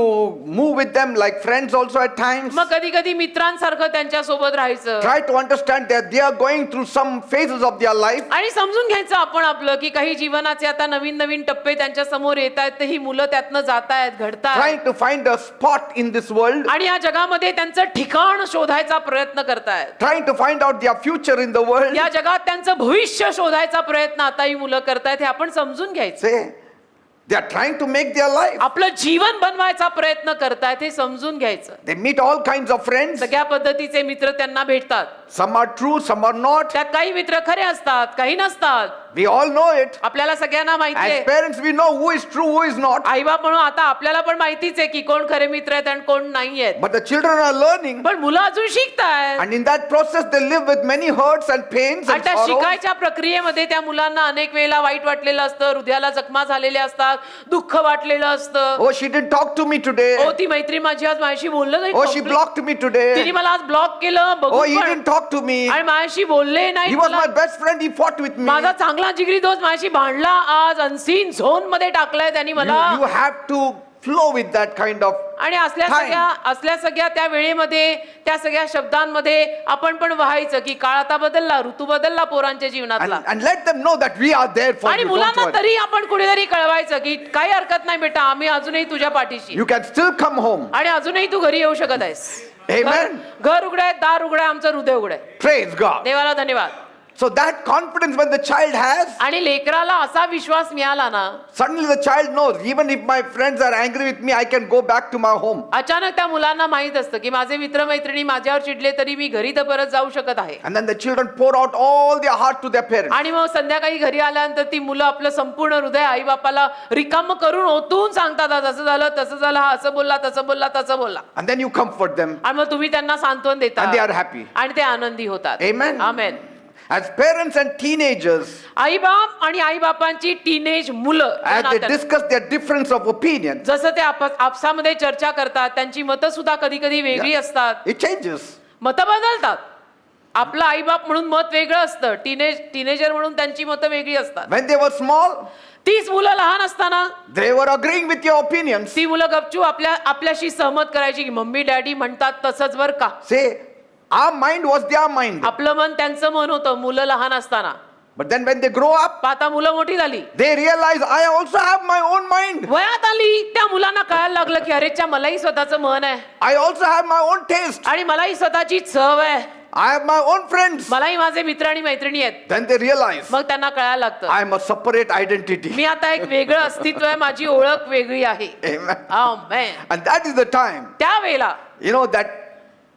move with them like friends also at times. मग कधी कधी मित्रांसारखं त्यांच्या सोबत राहायचं Try to understand that they are going through some phases of their life. आणि समजून घ्यायचं आपण आपलं की काही जीवनाचे आता नवीन नवीन टप्पे त्यांच्या समोर येत आहेत, तर ही मुलं त्यातनं जातायत, घडतायत Trying to find a spot in this world. आणि या जगामध्ये त्यांचं ठिकाण शोधायचा प्रयत्न करतायत. Trying to find out their future in the world. या जगात त्यांचं भविष्य शोधायचा प्रयत्न आता ही मुलं करतायत, हे आपण समजून घ्यायचं. Say, they are trying to make their life. आपलं जीवन बनवायचा प्रयत्न करतायत हे समजून घ्यायचं. They meet all kinds of friends. सगळ्या पद्धतीचे मित्र त्यांना भेटतात. Some are true, some are not. त्यात काही मित्र खरे असतात, काही नसतात. We all know it. आपल्याला सगळ्यांना माहिती As आहे. parents, we know who is true, who is not. आई बाप म्हणून आता आपल्याला पण माहितीच आहे की कोण खरे मित्र आहेत आणि कोण नाही आहेत. But the children are learning. पण मुलं अजून शिकतायत. And in that process, they live with many hurts and pains आणि and त्या sorrows. शिकायच्या प्रक्रियेमध्ये त्या मुलांना अनेक वेळेला वाईट वाटलेलं असतं, हृदयाला जखमा झालेल्या असतात, दुःख वाटलेलं असतं. Oh, she didn't talk to me today. ओ ती मैत्री माझी आज माझ्याशी बोललं नाही. Oh, she blocked me today. तिने मला आज ब्लॉक केलं Oh, बघून he पण. didn't talk to me. आणि माझ्याशी बोलले नाही. He was my best friend. He fought with me. माझा चांगला जिगरी दोस्त माझ्याशी भांडला, आज अनसीन झोन मध्ये टाकलाय त्यांनी मला. You have to flow with that kind of आणि असल्या सगळ्या त्या वेळेमध्ये त्या सगळ्या शब्दांमध्ये आपण पण व्हायचं की काळ आता बदलला, ऋतू बदलला पोरांच्या जीवनातला. and let them know that we are there for आणि you. Don't मुलांना worry. तरी आपण कुठेतरी कळवायचं की काही हरकत नाही बेटा, आम्ही अजूनही तुझ्या पाठीशी, You can still come home. आणि अजूनही तू घरी येऊ शकत आहेस. Amen. घर उघड आहे, दार उघड आहे, आमचं हृदय उघड आहे. Praise God. देवाला धन्यवाद. So that confidence when the child has, आणि लेकराला असा विश्वास मिळाला ना, suddenly the child knows, even if my friends are angry with me, I can go back to my home. अचानक त्या मुलांना माहित असतं की माझे मित्रमैत्रिणी माझ्यावर चिडले तरी मी घरी तर परत जाऊ शकत आहे. And then the children pour out all their heart to their parents. आणि मग संध्याकाळी घरी आल्यानंतर ती मुलं आपलं संपूर्ण हृदय आई बापाला रिकाम करून ओतून सांगतात, "आज असं झालं, तसं झालं, हा असं बोलला, तसं बोलला, तसं बोलला." And then you comfort them. आणि मग तुम्ही त्यांना सांत्वन देता And they are happy. आणि ते आनंदी होतात. Amen. Amen. As parents and teenagers, आई बाप आणि आई बापांची टीनेज मुलं या as they नात्यात discuss their difference of opinion, जसं ते आपसामध्ये चर्चा करतात, त्यांची मतं सुद्धा कधी कधी वेगळी असतात, it changes. मतं बदलतात. आपलं आई बाप म्हणून मत वेगळं असतं, टीनेजर म्हणून त्यांची मतं वेगळी असतात. When they were small, तीच मुलं लहान असताना they were agreeing with your opinions. ती मुलं गपचूप आपल्याशी सहमत करायची की मम्मी डॅडी म्हणतात तसंच बर का. Say, our mind was their mind. आपलं मन त्यांचं मन होतं मुलं लहान असताना. But then when they grow up, आता मुलं मोठी झाली, they realize I also have my own mind. वयात आली, त्या मुलांना कळायला लागलं की अरेच्या मलाही स्वतःचं मन आहे I also have my own taste. आणि मलाही स्वतःची चव आहे, I have my own friends. मलाही माझे मित्र आणि मैत्रिणी आहेत. Then they realize मग त्यांना कळायला लागतं I am a separate identity. मी आता एक वेगळं अस्तित्व आहे, माझी ओळख वेगळी आहे. Amen. Amen. And that is the time, त्यावेळेला that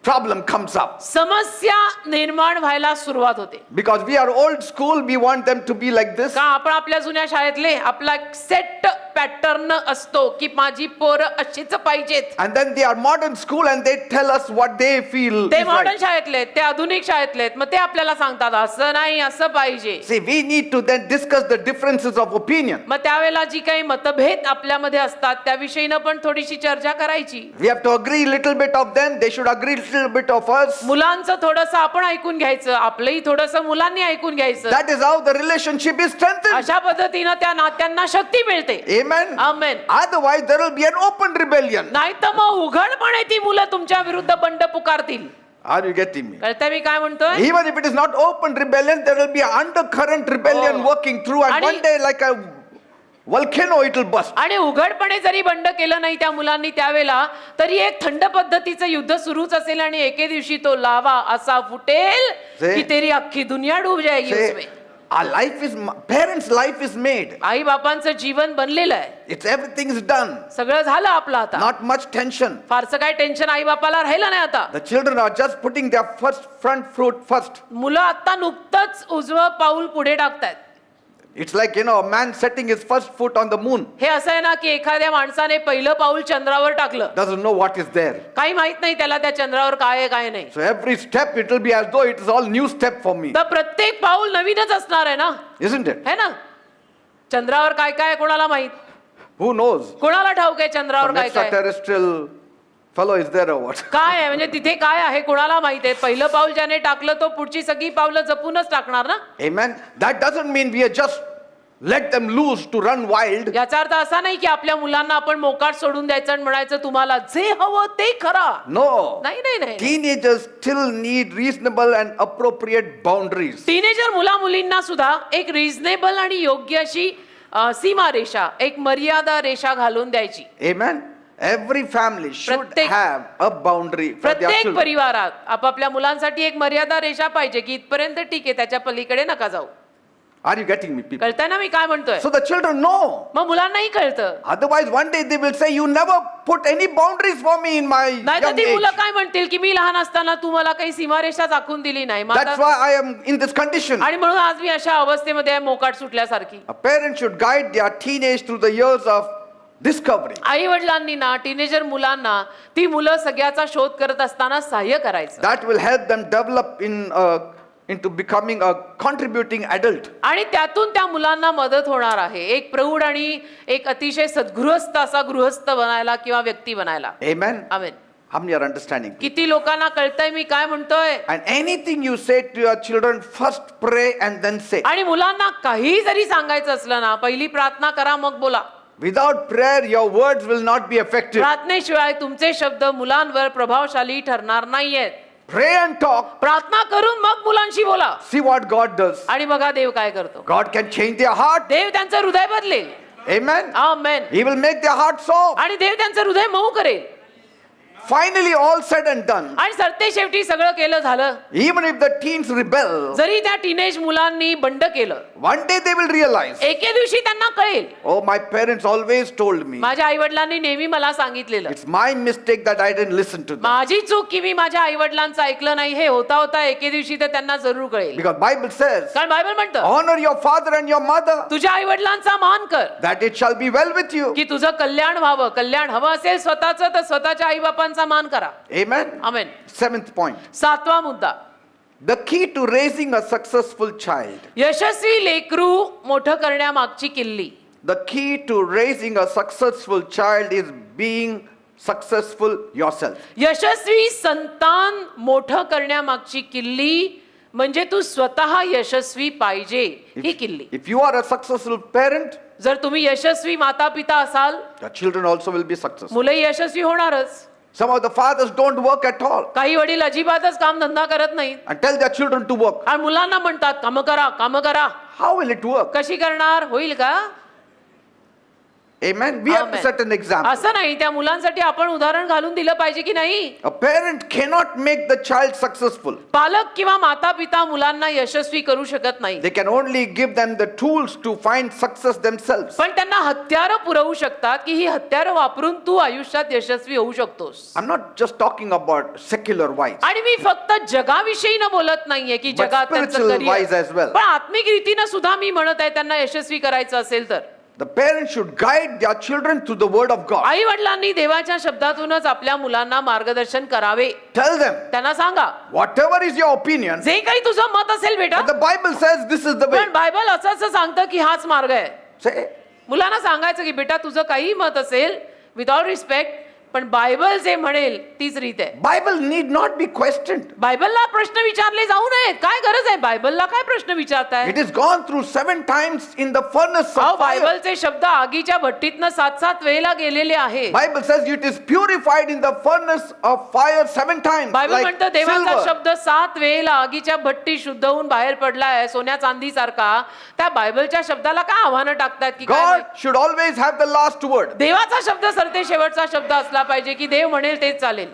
problem comes up. समस्या निर्माण व्हायला सुरुवात होते. Because we are old school, we want them to be like this. का आपण आपल्या जुन्या शाळेतले आपला सेट पॅटर्न असतो की माझी पोरं अशीच पाहिजेत. And then they are modern school and they tell us what they feel ते is मॉडर्न right. शाळेतले आहेत, ते आधुनिक शाळेतले आहेत, मग ते आपल्याला सांगतात असं नाही असं पाहिजे. See, we need to then discuss the differences of opinion. मग त्यावेळेला जी काही मतभेद आपल्यामध्ये असतात त्याविषयीनं पण थोडीशी चर्चा करायची. We have to agree a little bit of them, they should agree a little bit of us. मुलांचं थोडंसं आपण ऐकून घ्यायचं, आपलंही थोडंसं मुलांनी ऐकून घ्यायचं. That is how the relationship is strengthened. अशा पद्धतीनं त्या नात्यांना शक्ती मिळते. Amen. Amen. Otherwise, there will be an open rebellion. नाही तर मग उघडपणे ती मुलं तुमच्या विरुद्ध बंड पुकारतील. Are you getting me? कळतंय मी काय म्हणतोय? Even if it is not open rebellion, there will be an undercurrent rebellion Oh. working through, and आणि- one day, like a volcano, it will bust. आणि उघडपणे जरी बंड केलं नाही त्या मुलांनी त्यावेळेला तरी एक थंड पद्धतीचं युद्ध सुरूच असेल आणि एके दिवशी तो लावा असा फुटेल Say- की तेरी अख्खी दुनिया डूब जाएगी Say, उसमें. our life is, parents' life is made. आई बापांचं जीवन बनलेलं आहे, It's everything is done. सगळं झालं आपलं आता. Not much tension. फारसं काय टेन्शन आई बापाला राहिलं नाही आता. The children are just putting their front foot first. मुलं आता नुकतंच उजवं पाऊल पुढे टाकतायत. It's like, a man setting his first foot on the moon. हे असं आहे ना की एखाद्या माणसाने पहिलं पाऊल चंद्रावर टाकलं, Doesn't know what is there. काही माहित नाही त्याला त्या चंद्रावर काय आहे काय नाही. So every step, it will be as though it is all new step for me. तर प्रत्येक पाऊल नवीनच असणार आहे ना, Isn't it? है ना. चंद्रावर काय काय कोणाला माहित, Who knows? कोणाला ठाऊक आहे चंद्रावर Some काय काय extraterrestrial fellow is there or what? काय आहे, म्हणजे तिथे काय आहे कोणाला माहित आहे. पहिलं पाऊल ज्याने टाकलं तो पुढची सगळी पावलं जपूनच टाकणार ना. Amen. That doesn't mean we are just let them loose to run wild. याचा अर्थ असा नाही की आपल्या मुलांना आपण मोकाट सोडून द्यायचं आणि म्हणायचं तुम्हाला जे हवं ते करा. No. नाही नाही नाही. Teenagers still need reasonable and appropriate boundaries. Teenager मुला मुलींना सुद्धा एक रिझनेबल आणि योग्य अशी सीमारेषा, एक मर्यादा रेषा घालून द्यायची. Amen. Every family should प्रत्येक- have a boundary for their प्रत्येक children. परिवारात आपापल्या मुलांसाठी एक मर्यादा रेषा पाहिजे की इथपर्यंत ठीक आहे, त्याच्या पलीकडे नका जाऊ. Are you getting me, people? कळतंय ना मी काय म्हणतोय. So the children know. मग मुलांनाही कळतं. Otherwise, one day they will say, "You never put any boundaries for me in my नाही तर young ती age." मुलं काय म्हणतील की मी लहान असताना तू मला काही सीमारेषा दाखवून दिली नाही. मग That's आता- why I am in this condition. आणि म्हणून आज मी अशा अवस्थेमध्ये आहे, मोकाट सुटल्यासारखी. A parent should guide their teenage through the years of discovery. आई वडिलांनी ना टीनेजर मुलांना ती मुलं सगळ्याचा शोध करत असताना सहाय्य करायचं That will help them develop into becoming a contributing adult. आणि त्यातून त्या मुलांना मदत होणार आहे एक प्रौढ आणि एक अतिशय सद्गृहस्थ असा गृहस्थ बनायला किंवा व्यक्ती बनायला. Amen. Amen. How many are understanding? किती लोकांना कळतंय मी काय म्हणतोय. And anything you say to your children, first pray and then say. आणि मुलांना काही जरी सांगायचं असलं ना पहिली प्रार्थना करा मग बोला. Without prayer, your words will not be effective. प्रार्थनेशिवाय तुमचे शब्द मुलांवर प्रभावशाली ठरणार नाहीयेत. Pray and talk. प्रार्थना करून मग मुलांशी बोला See what God does. आणि बघा देव काय करतो. God can change their heart. देव त्यांचं हृदय बदलेल. Amen. Amen. He will make their heart soft. आणि देव त्यांचं हृदय मऊ करेल. finally all said and done, आणि सरते शेवटी सगळं केलं झालं, even if the teens rebel, जरी त्या टीनेज मुलांनी बंड केलं, one day they will realize, एके दिवशी त्यांना कळेल, oh, my parents always told me, माझ्या आई वडिलांनी नेहमी मला सांगितलेलं, it's my mistake that I didn't listen to them. माझी चूक की मी माझ्या आई वडिलांचं ऐकलं नाही. हे होता होता एके दिवशी तर त्यांना जरूर कळेल. Because Bible says, कारण बायबल म्हणतं, honor your father and your mother, तुझ्या आई वडिलांचा मान कर, that it shall be well with you. की तुझं कल्याण व्हावं. कल्याण हवं असेल स्वतःचं तर स्वतःच्या आई बापांचा मान करा. Amen. आमेन. 7th point. 7वा मुद्दा, The key to raising a successful child. यशस्वी लेकरू मोठं करण्यामागची किल्ली. The key to raising a successful child is being successful yourself. यशस्वी संतान मोठं करण्यामागची किल्ली म्हणजे तू स्वतः यशस्वी पाहिजे, ही किल्ली. If you are a successful parent, जर तुम्ही यशस्वी माता पिता असाल, your children also will be successful. मुलंही यशस्वी होणारच. Some of the fathers don't work at all काही वडील अजिबातच काम धंदा करत नाहीत and tell their children to work. आणि मुलांना म्हणतात काम करा, काम करा. How will it work? कशी करणार, होईल का? Amen. We have to Amen. set an example. असं नाही, त्या मुलांसाठी आपण उदाहरण घालून दिलं पाहिजे की नाही. A parent cannot make the child successful. पालक किंवा माता पिता मुलांना यशस्वी करू शकत नाही, They can only give them the tools to find success themselves. पण त्यांना हत्यारं पुरवू शकतात की ही हत्यारं वापरून तू आयुष्यात यशस्वी होऊ शकतोस. I'm not just talking about secular wise. आणि मी फक्त जगाविषयी न बोलत नाहीये की But जगात त्यांचं spiritual wise career, as well. पण आत्मिक रीतीनं सुद्धा मी म्हणत आहे त्यांना यशस्वी करायचं असेल तर The parents should guide their children to the word of God. आई वडिलांनी देवाच्या शब्दातूनच आपल्या मुलांना मार्गदर्शन करावे. Tell them, त्यांना सांगा, whatever is your opinion, जे काही तुझं मत असेल बेटा, but the Bible says this is the way. पण बायबल असं सांगतं की हाच मार्ग आहे. Say, मुलांना सांगायचं की बेटा तुझं काही मत असेल विदाउट रिस्पेक्ट, पण बायबल जे म्हणेल तीच रीत आहे. Bible need not be questioned. बायबलला प्रश्न विचारले जाऊ नयेत. काय गरज आहे, बायबलला काय प्रश्न विचारताय? It has gone through 7 times in the furnace अहो, of fire. बायबलचे शब्द आगीच्या भट्टीतनं 7-7 वेळेला गेलेले आहे. Bible says it is purified in the furnace of fire 7 times. Bible Like म्हणतं देवाचा silver. शब्द 7 वेळेला आगीच्या भट्टी शुद्ध होऊन बाहेर पडलाय सोन्या चांदी सारखा. त्या बायबलच्या शब्दाला काय आव्हानं टाकतात की काय? God should always have the last word. देवाचा शब्द सरते शेवटचा शब्द असला पाहिजे की देव म्हणेल तेच चालेल.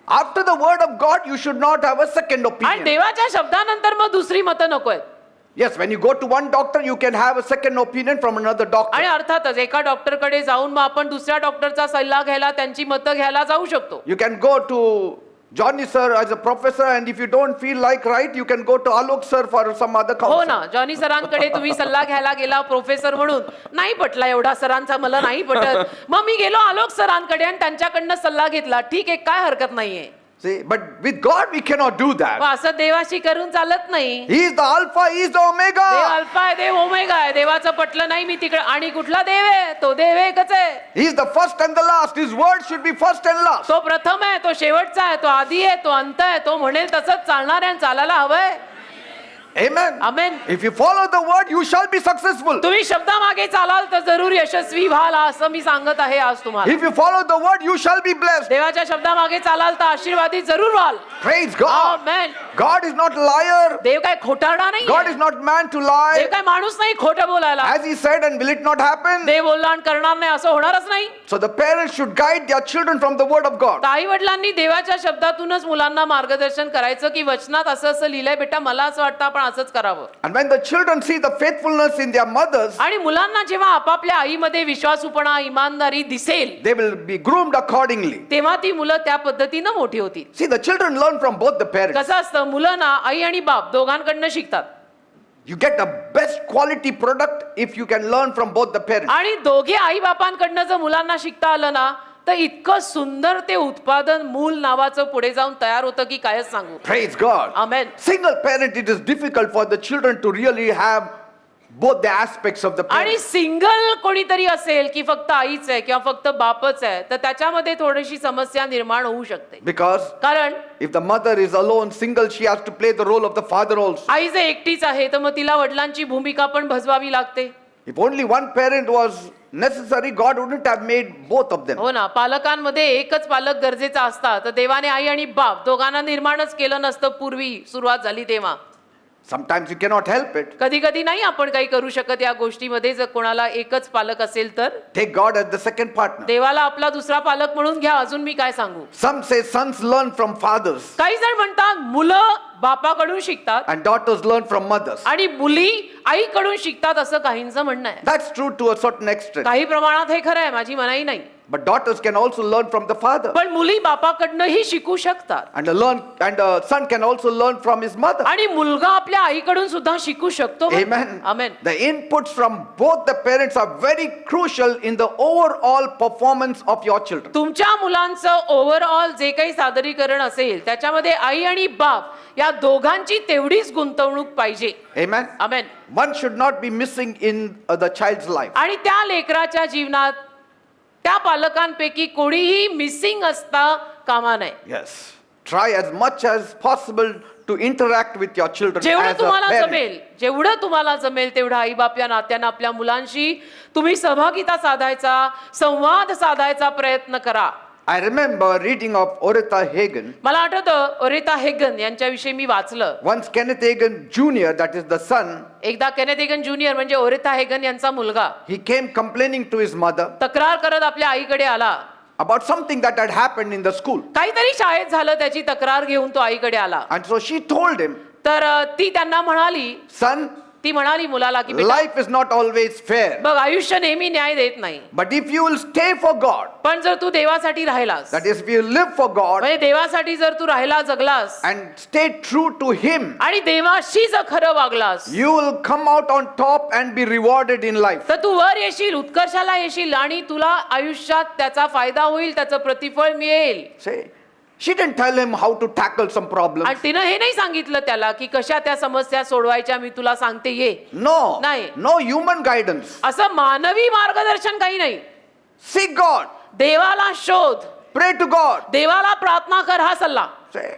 After the word of God, you should not have a second आणि opinion. देवाच्या शब्दानंतर मग दुसरी मतं नकोय. Yes, when you go to one doctor, you can have a second opinion from another doctor. आणि अर्थातच एका डॉक्टरकडे जाऊन मग आपण दुसऱ्या डॉक्टरचा सल्ला घ्यायला, त्यांची मतं घ्यायला जाऊ शकतो. You can go to Johnny sir as a professor, and if you don't feel like right, you can go to Alok sir for some other हो counsel. ना, जॉनी सरांकडे तुम्ही सल्ला घ्यायला गेला प्रोफेसर म्हणून, नाही पटला एवढा सरांचा, मला नाही पटत, मग मी गेलो आलोक सरांकडे आणि त्यांच्याकडनं सल्ला घेतला. ठीक आहे, काय हरकत नाहीये. See, but with God we cannot do that. मग असं देवाशी करून चालत नाही. He is the Alpha, He is the देव Omega. अल्फा आहे, देव ओमेगा आहे. देवाचं पटलं नाही मी तिकडे, आणि कुठला देव आहे? तो देव एकच आहे. He is the first and the last. His word should be first and last. तो प्रथम आहे, तो शेवटचा आहे, तो आधी आहे, तो अंत आहे. तो म्हणेल तसंच चालणार आहे आणि चालायला हवंय. Amen. Amen. If you follow the word, you shall be successful. तुम्ही शब्दामागे चालाल तर जरूर यशस्वी व्हाल, असं मी सांगत आहे आज तुम्हाला. If you follow the word, you shall be blessed. देवाच्या शब्दामागे चालाल तर आशीर्वादी जरूर व्हाल. Praise God. Amen. God is not liar. देव काय खोटारडा नाही. God is not man to Dev lie. काय माणूस नाही खोटं बोलायला. As He said, and will it not happen? देव बोलला आणि करणार नाही असं होणारच नाही. So the parents should guide their children from the word of God. आई वडिलांनी देवाच्या शब्दातूनच मुलांना मार्गदर्शन करायचं की वचनात असं असं लिहिलंय बेटा, मला असं वाटतं आपण असंच करावं. And when the children see the faithfulness in their mothers, आणि मुलांना जेव्हा आपापल्या आईमध्ये विश्वासूपणा, इमानदारी दिसेल, they will be groomed accordingly. तेव्हा ती मुलं त्या पद्धतीनं मोठी होतील. See, the children learn from both the parents. कसं असतं, मुलं ना आई आणि बाप दोघांकडनं शिकतात. You get the best quality product if you can learn from both the parents. आणि दोघे आई बापांकडनं जर मुलांना शिकता आलं ना, तर इतकं सुंदर ते उत्पादन मूल नावाचं पुढे जाऊन तयार होतं की कायच सांगू. Praise God. Amen. Single parent, it is difficult for the children to really have both the aspects of the आणि parents. सिंगल कोणीतरी असेल की फक्त आईच आहे किंवा फक्त बापच आहे, तर त्याच्यामध्ये थोडीशी समस्या निर्माण होऊ शकते. Because कारण if the mother is alone, single, she has to play the role of the father also. आई जर एकटीच आहे तर मग तिला वडिलांची भूमिका पण भजवावी लागते. If only one parent was necessary, God wouldn't have made both of them. हो ना, पालकांमध्ये एकच पालक गरजेचा असता तर देवाने आई आणि बाप दोघांना निर्माणच केलं नसतं पूर्वी सुरुवात झाली तेव्हा. Sometimes you cannot help it. कधी कधी नाही आपण काही करू शकत या गोष्टीमध्ये. जर कोणाला एकच पालक असेल तर Take God as the second partner. देवाला आपला दुसरा पालक म्हणून घ्या. अजून मी काय सांगू? Some say sons learn from fathers काही जण म्हणतात मुलं बापाकडून शिकतात and daughters learn from mothers. आणि मुली आईकडून शिकतात, असं काहींचं म्हणणं आहे. That's true to a certain extent. काही प्रमाणात हे खरं आहे, माझी मनाई नाही. But daughters can also learn from the father. पण मुली बापाकडनंही शिकू शकतात And a son can also learn from his mother. आणि मुलगा आपल्या आईकडून सुद्धा शिकू शकतो. Amen. Amen. The inputs from both the parents are very crucial in the overall performance of your children. तुमच्या मुलांचं ओव्हरऑल जे काही सादरीकरण असेल त्याच्यामध्ये आई आणि बाप या दोघांची तेवढीच गुंतवणूक पाहिजे. Amen. Amen. One should not be missing in the child's life. आणि त्या लेकराच्या जीवनात त्या पालकांपैकी कोणीही मिसिंग असता कामा नये. Yes. Try as much as possible to interact with your children जेवढं as a तुम्हाला parent. जमेल, जेवढं तुम्हाला जमेल तेवढं आई बाप या नात्यानं आपल्या मुलांशी तुम्ही सहभागिता साधायचा, संवाद साधायचा प्रयत्न करा. I remember reading of Oretha Hagen. मला आठवतं ओरेथा हेगन यांच्याविषयी मी वाचलं. Once Kenneth Hagin Jr., that is the son, एकदा केनेथ हेगन ज्युनियर म्हणजे ओरेथा हेगन यांचा मुलगा he came complaining to his mother तक्रार करत आपल्या आईकडे आला. about something that had happened in the school. काहीतरी शाळेत झालं त्याची तक्रार घेऊन तो आईकडे आला. And so she told him, तर ती त्यांना म्हणाली, son, ती म्हणाली मुलाला की बेटा, life is not always fair. बघ आयुष्य नेहमी न्याय देत नाही. But if you will stay for God, पण जर तू देवासाठी राहिलास, that is, if you live for God म्हणजे देवासाठी जर तू राहिला जगलास and stay true to Him, आणि देवाशी जर खरं वागलास you will come out on top and be rewarded in life. तर तू वर येशील, उत्कर्षाला येशील आणि तुला आयुष्यात त्याचा फायदा होईल, त्याचं प्रतिफळ मिळेल. Say, she didn't tell him how to tackle some problems. आणि तिनं हे नाही सांगितलं त्याला की कशा त्या समस्या सोडवायच्या, मी तुला सांगते ये. No, नाही. no human guidance. असं मानवी मार्गदर्शन काही नाही. Seek God, देवाला शोध, pray to God. देवाला प्रार्थना कर, हा सल्ला. Say.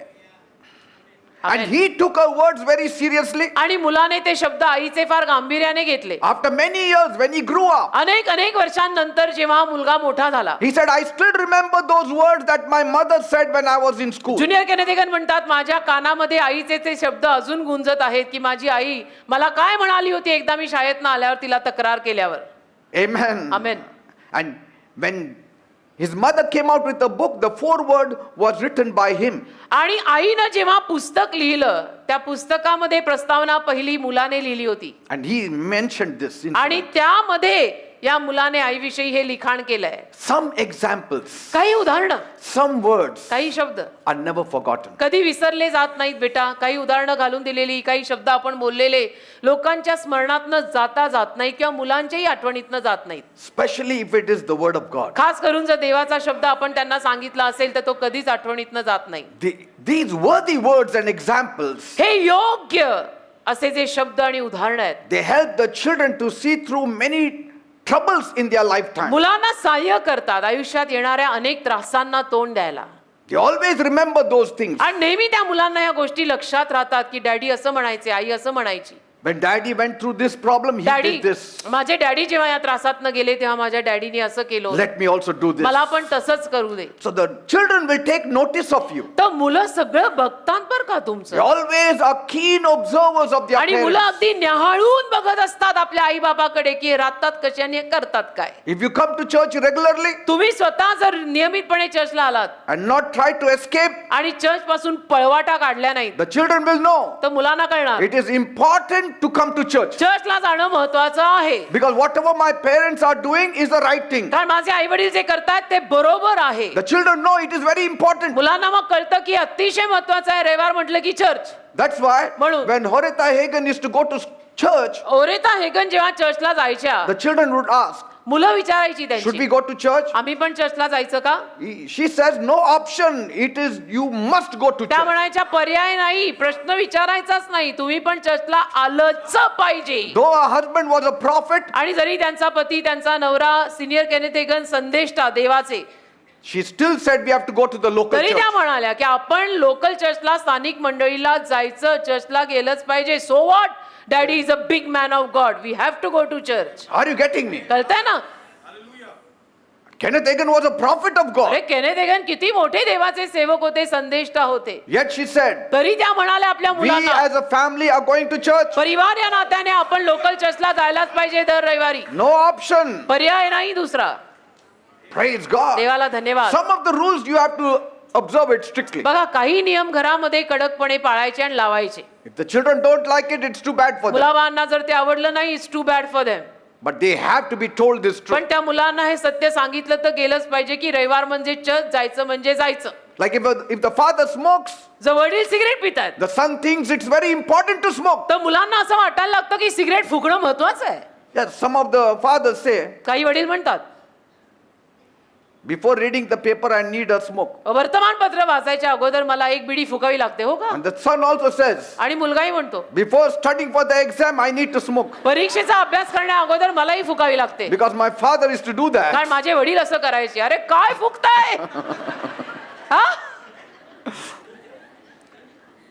Amen. And he took her words very seriously. आणि मुलाने ते शब्द आईचे फार गांभीर्याने घेतले. After many years, when he grew up, अनेक वर्षांनंतर जेव्हा हा मुलगा मोठा झाला, he said, I still remember those words that my mother said when I was in school. Junior Kenneth Hagin म्हणतात, माझ्या कानामध्ये आईचे ते शब्द अजून गुंजत आहेत की माझी आई मला काय म्हणाली होती एकदा मी शाळेतनं आल्यावर तिला तक्रार केल्यावर. Amen. Amen. And when his mother came out with a book, the foreword was written by him. आणि आईनं जेव्हा पुस्तक लिहिलं, त्या पुस्तकामध्ये प्रस्तावना पहिली मुलाने लिहिली होती. And he mentioned this. आणि त्यामध्ये या मुलाने आईविषयी हे लिखाण केलंय. Some examples, काही उदाहरणं, some words काही शब्द are never forgotten. कधी विसरले जात नाहीत बेटा. काही उदाहरणं घालून दिलेली, काही शब्द आपण बोललेले लोकांच्या स्मरणातनं जात नाही किंवा मुलांच्याही आठवणीतनं जात नाहीत. Especially if it is the word of God. खास करून जर देवाचा शब्द आपण त्यांना सांगितला असेल तर तो कधीच आठवणीतनं जात नाही. These worthy words and examples, हे योग्य असे जे शब्द आणि उदाहरणं आहेत, they help the children to see through many troubles in their lifetime. मुलांना सहाय्य करतात आयुष्यात येणाऱ्या अनेक त्रासांना तोंड द्यायला. They always remember those things. आणि नेहमी त्या मुलांना या गोष्टी लक्षात राहतात की डॅडी असं म्हणायचे, आई असं म्हणायची. When daddy went through this problem, he daddy, did this. माझे डॅडी जेव्हा या त्रासातनं गेले तेव्हा माझ्या डॅडीने असं केलं होतं. Let me also do this. मला पण तसंच करू दे. So the children will take notice of you. तर मुलं सगळं बघतात बरं का They तुमचं. always are keen observers of their आणि मुलं parents. अगदी न्याहाळून बघत असतात आपल्या आई बाबाकडे की राहतात कशाने, करतात काय. If you come to church regularly तुम्ही स्वतः जर नियमितपणे चर्चला आलात and not try to escape, आणि चर्च पासून पळवाटा काढल्या नाहीत the children will know तर मुलांना कळणार it is important to come to church. चर्चला जाणं महत्वाचं आहे. Because whatever my parents are doing is the right thing. कारण माझे आई वडील जे करतात ते बरोबर आहे. The children know it is very important. मुलांना मग कळतं की अतिशय महत्वाचं आहे. रविवार म्हटलं की चर्च. That's why म्हणून. when Oretha Hagen used to go to church, Oretha Hagen जेव्हा चर्चला जायच्या, the children would ask, मुलं विचारायची should we त्यांची, go to church? आम्ही पण चर्चला जायचं का? She says no option. It is you must go to त्या church. म्हणायच्या पर्याय नाही, प्रश्न विचारायचाच नाही, तुम्ही पण चर्चला आलंच पाहिजे. Though her husband was a prophet, आणि जरी त्यांचा पती, त्यांचा नवरा सिनियर केनेथ हेगन संदेष्टा देवाचे, she still said we have to go to the local तरी त्या church. म्हणाल्या की आपण लोकल चर्चला, स्थानिक मंडळीला जायचं, चर्चला गेलंच पाहिजे. So what, daddy is a big man of God, we have to go to church. Are you getting me? कळतंय ना? Kenneth Hagin was a prophet of God. अरे केनेथ हेगन किती मोठे देवाचे सेवक होते, संदेष्टा होते. Yet she said, तरी त्या म्हणाल्या आपल्या we मुलांना, as a family are going to church. परिवार या नात्याने आपण लोकल चर्चला जायलाच पाहिजे दर रविवारी. No option. पर्याय नाही दुसरा. Praise God. देवाला धन्यवाद. Some of the rules you have to observe it strictly. बघा काही नियम घरामध्ये कडकपणे पाळायचे आणि लावायचे. If the children don't like it, it's too bad for them. मुलाबाळांना जर ते आवडलं नाही, it's too bad for them. But they have to be told this truth. पण त्या मुलांना हे सत्य सांगितलं तर गेलंच पाहिजे की रविवार म्हणजे चर्च जायचं म्हणजे जायचं. Like if the father smokes, जर वडील सिगरेट पितात the son thinks it's very important to smoke. तर मुलांना असं वाटायला लागतं की सिगरेट फुकणं महत्वाचं आहे. Yes, some of the fathers say, काही वडील म्हणतात before reading the paper, I need a smoke. वर्तमानपत्र वाचायच्या अगोदर मला एक बिडी फुकावी लागते, हो का? And the son also says, आणि मुलगाही म्हणतो before studying for the exam, I need to smoke. परीक्षेचा अभ्यास करण्या अगोदर मलाही फुकावी लागते, Because my father used to do that. कारण माझे वडील असं करायचे. अरे काय फुकताय हा?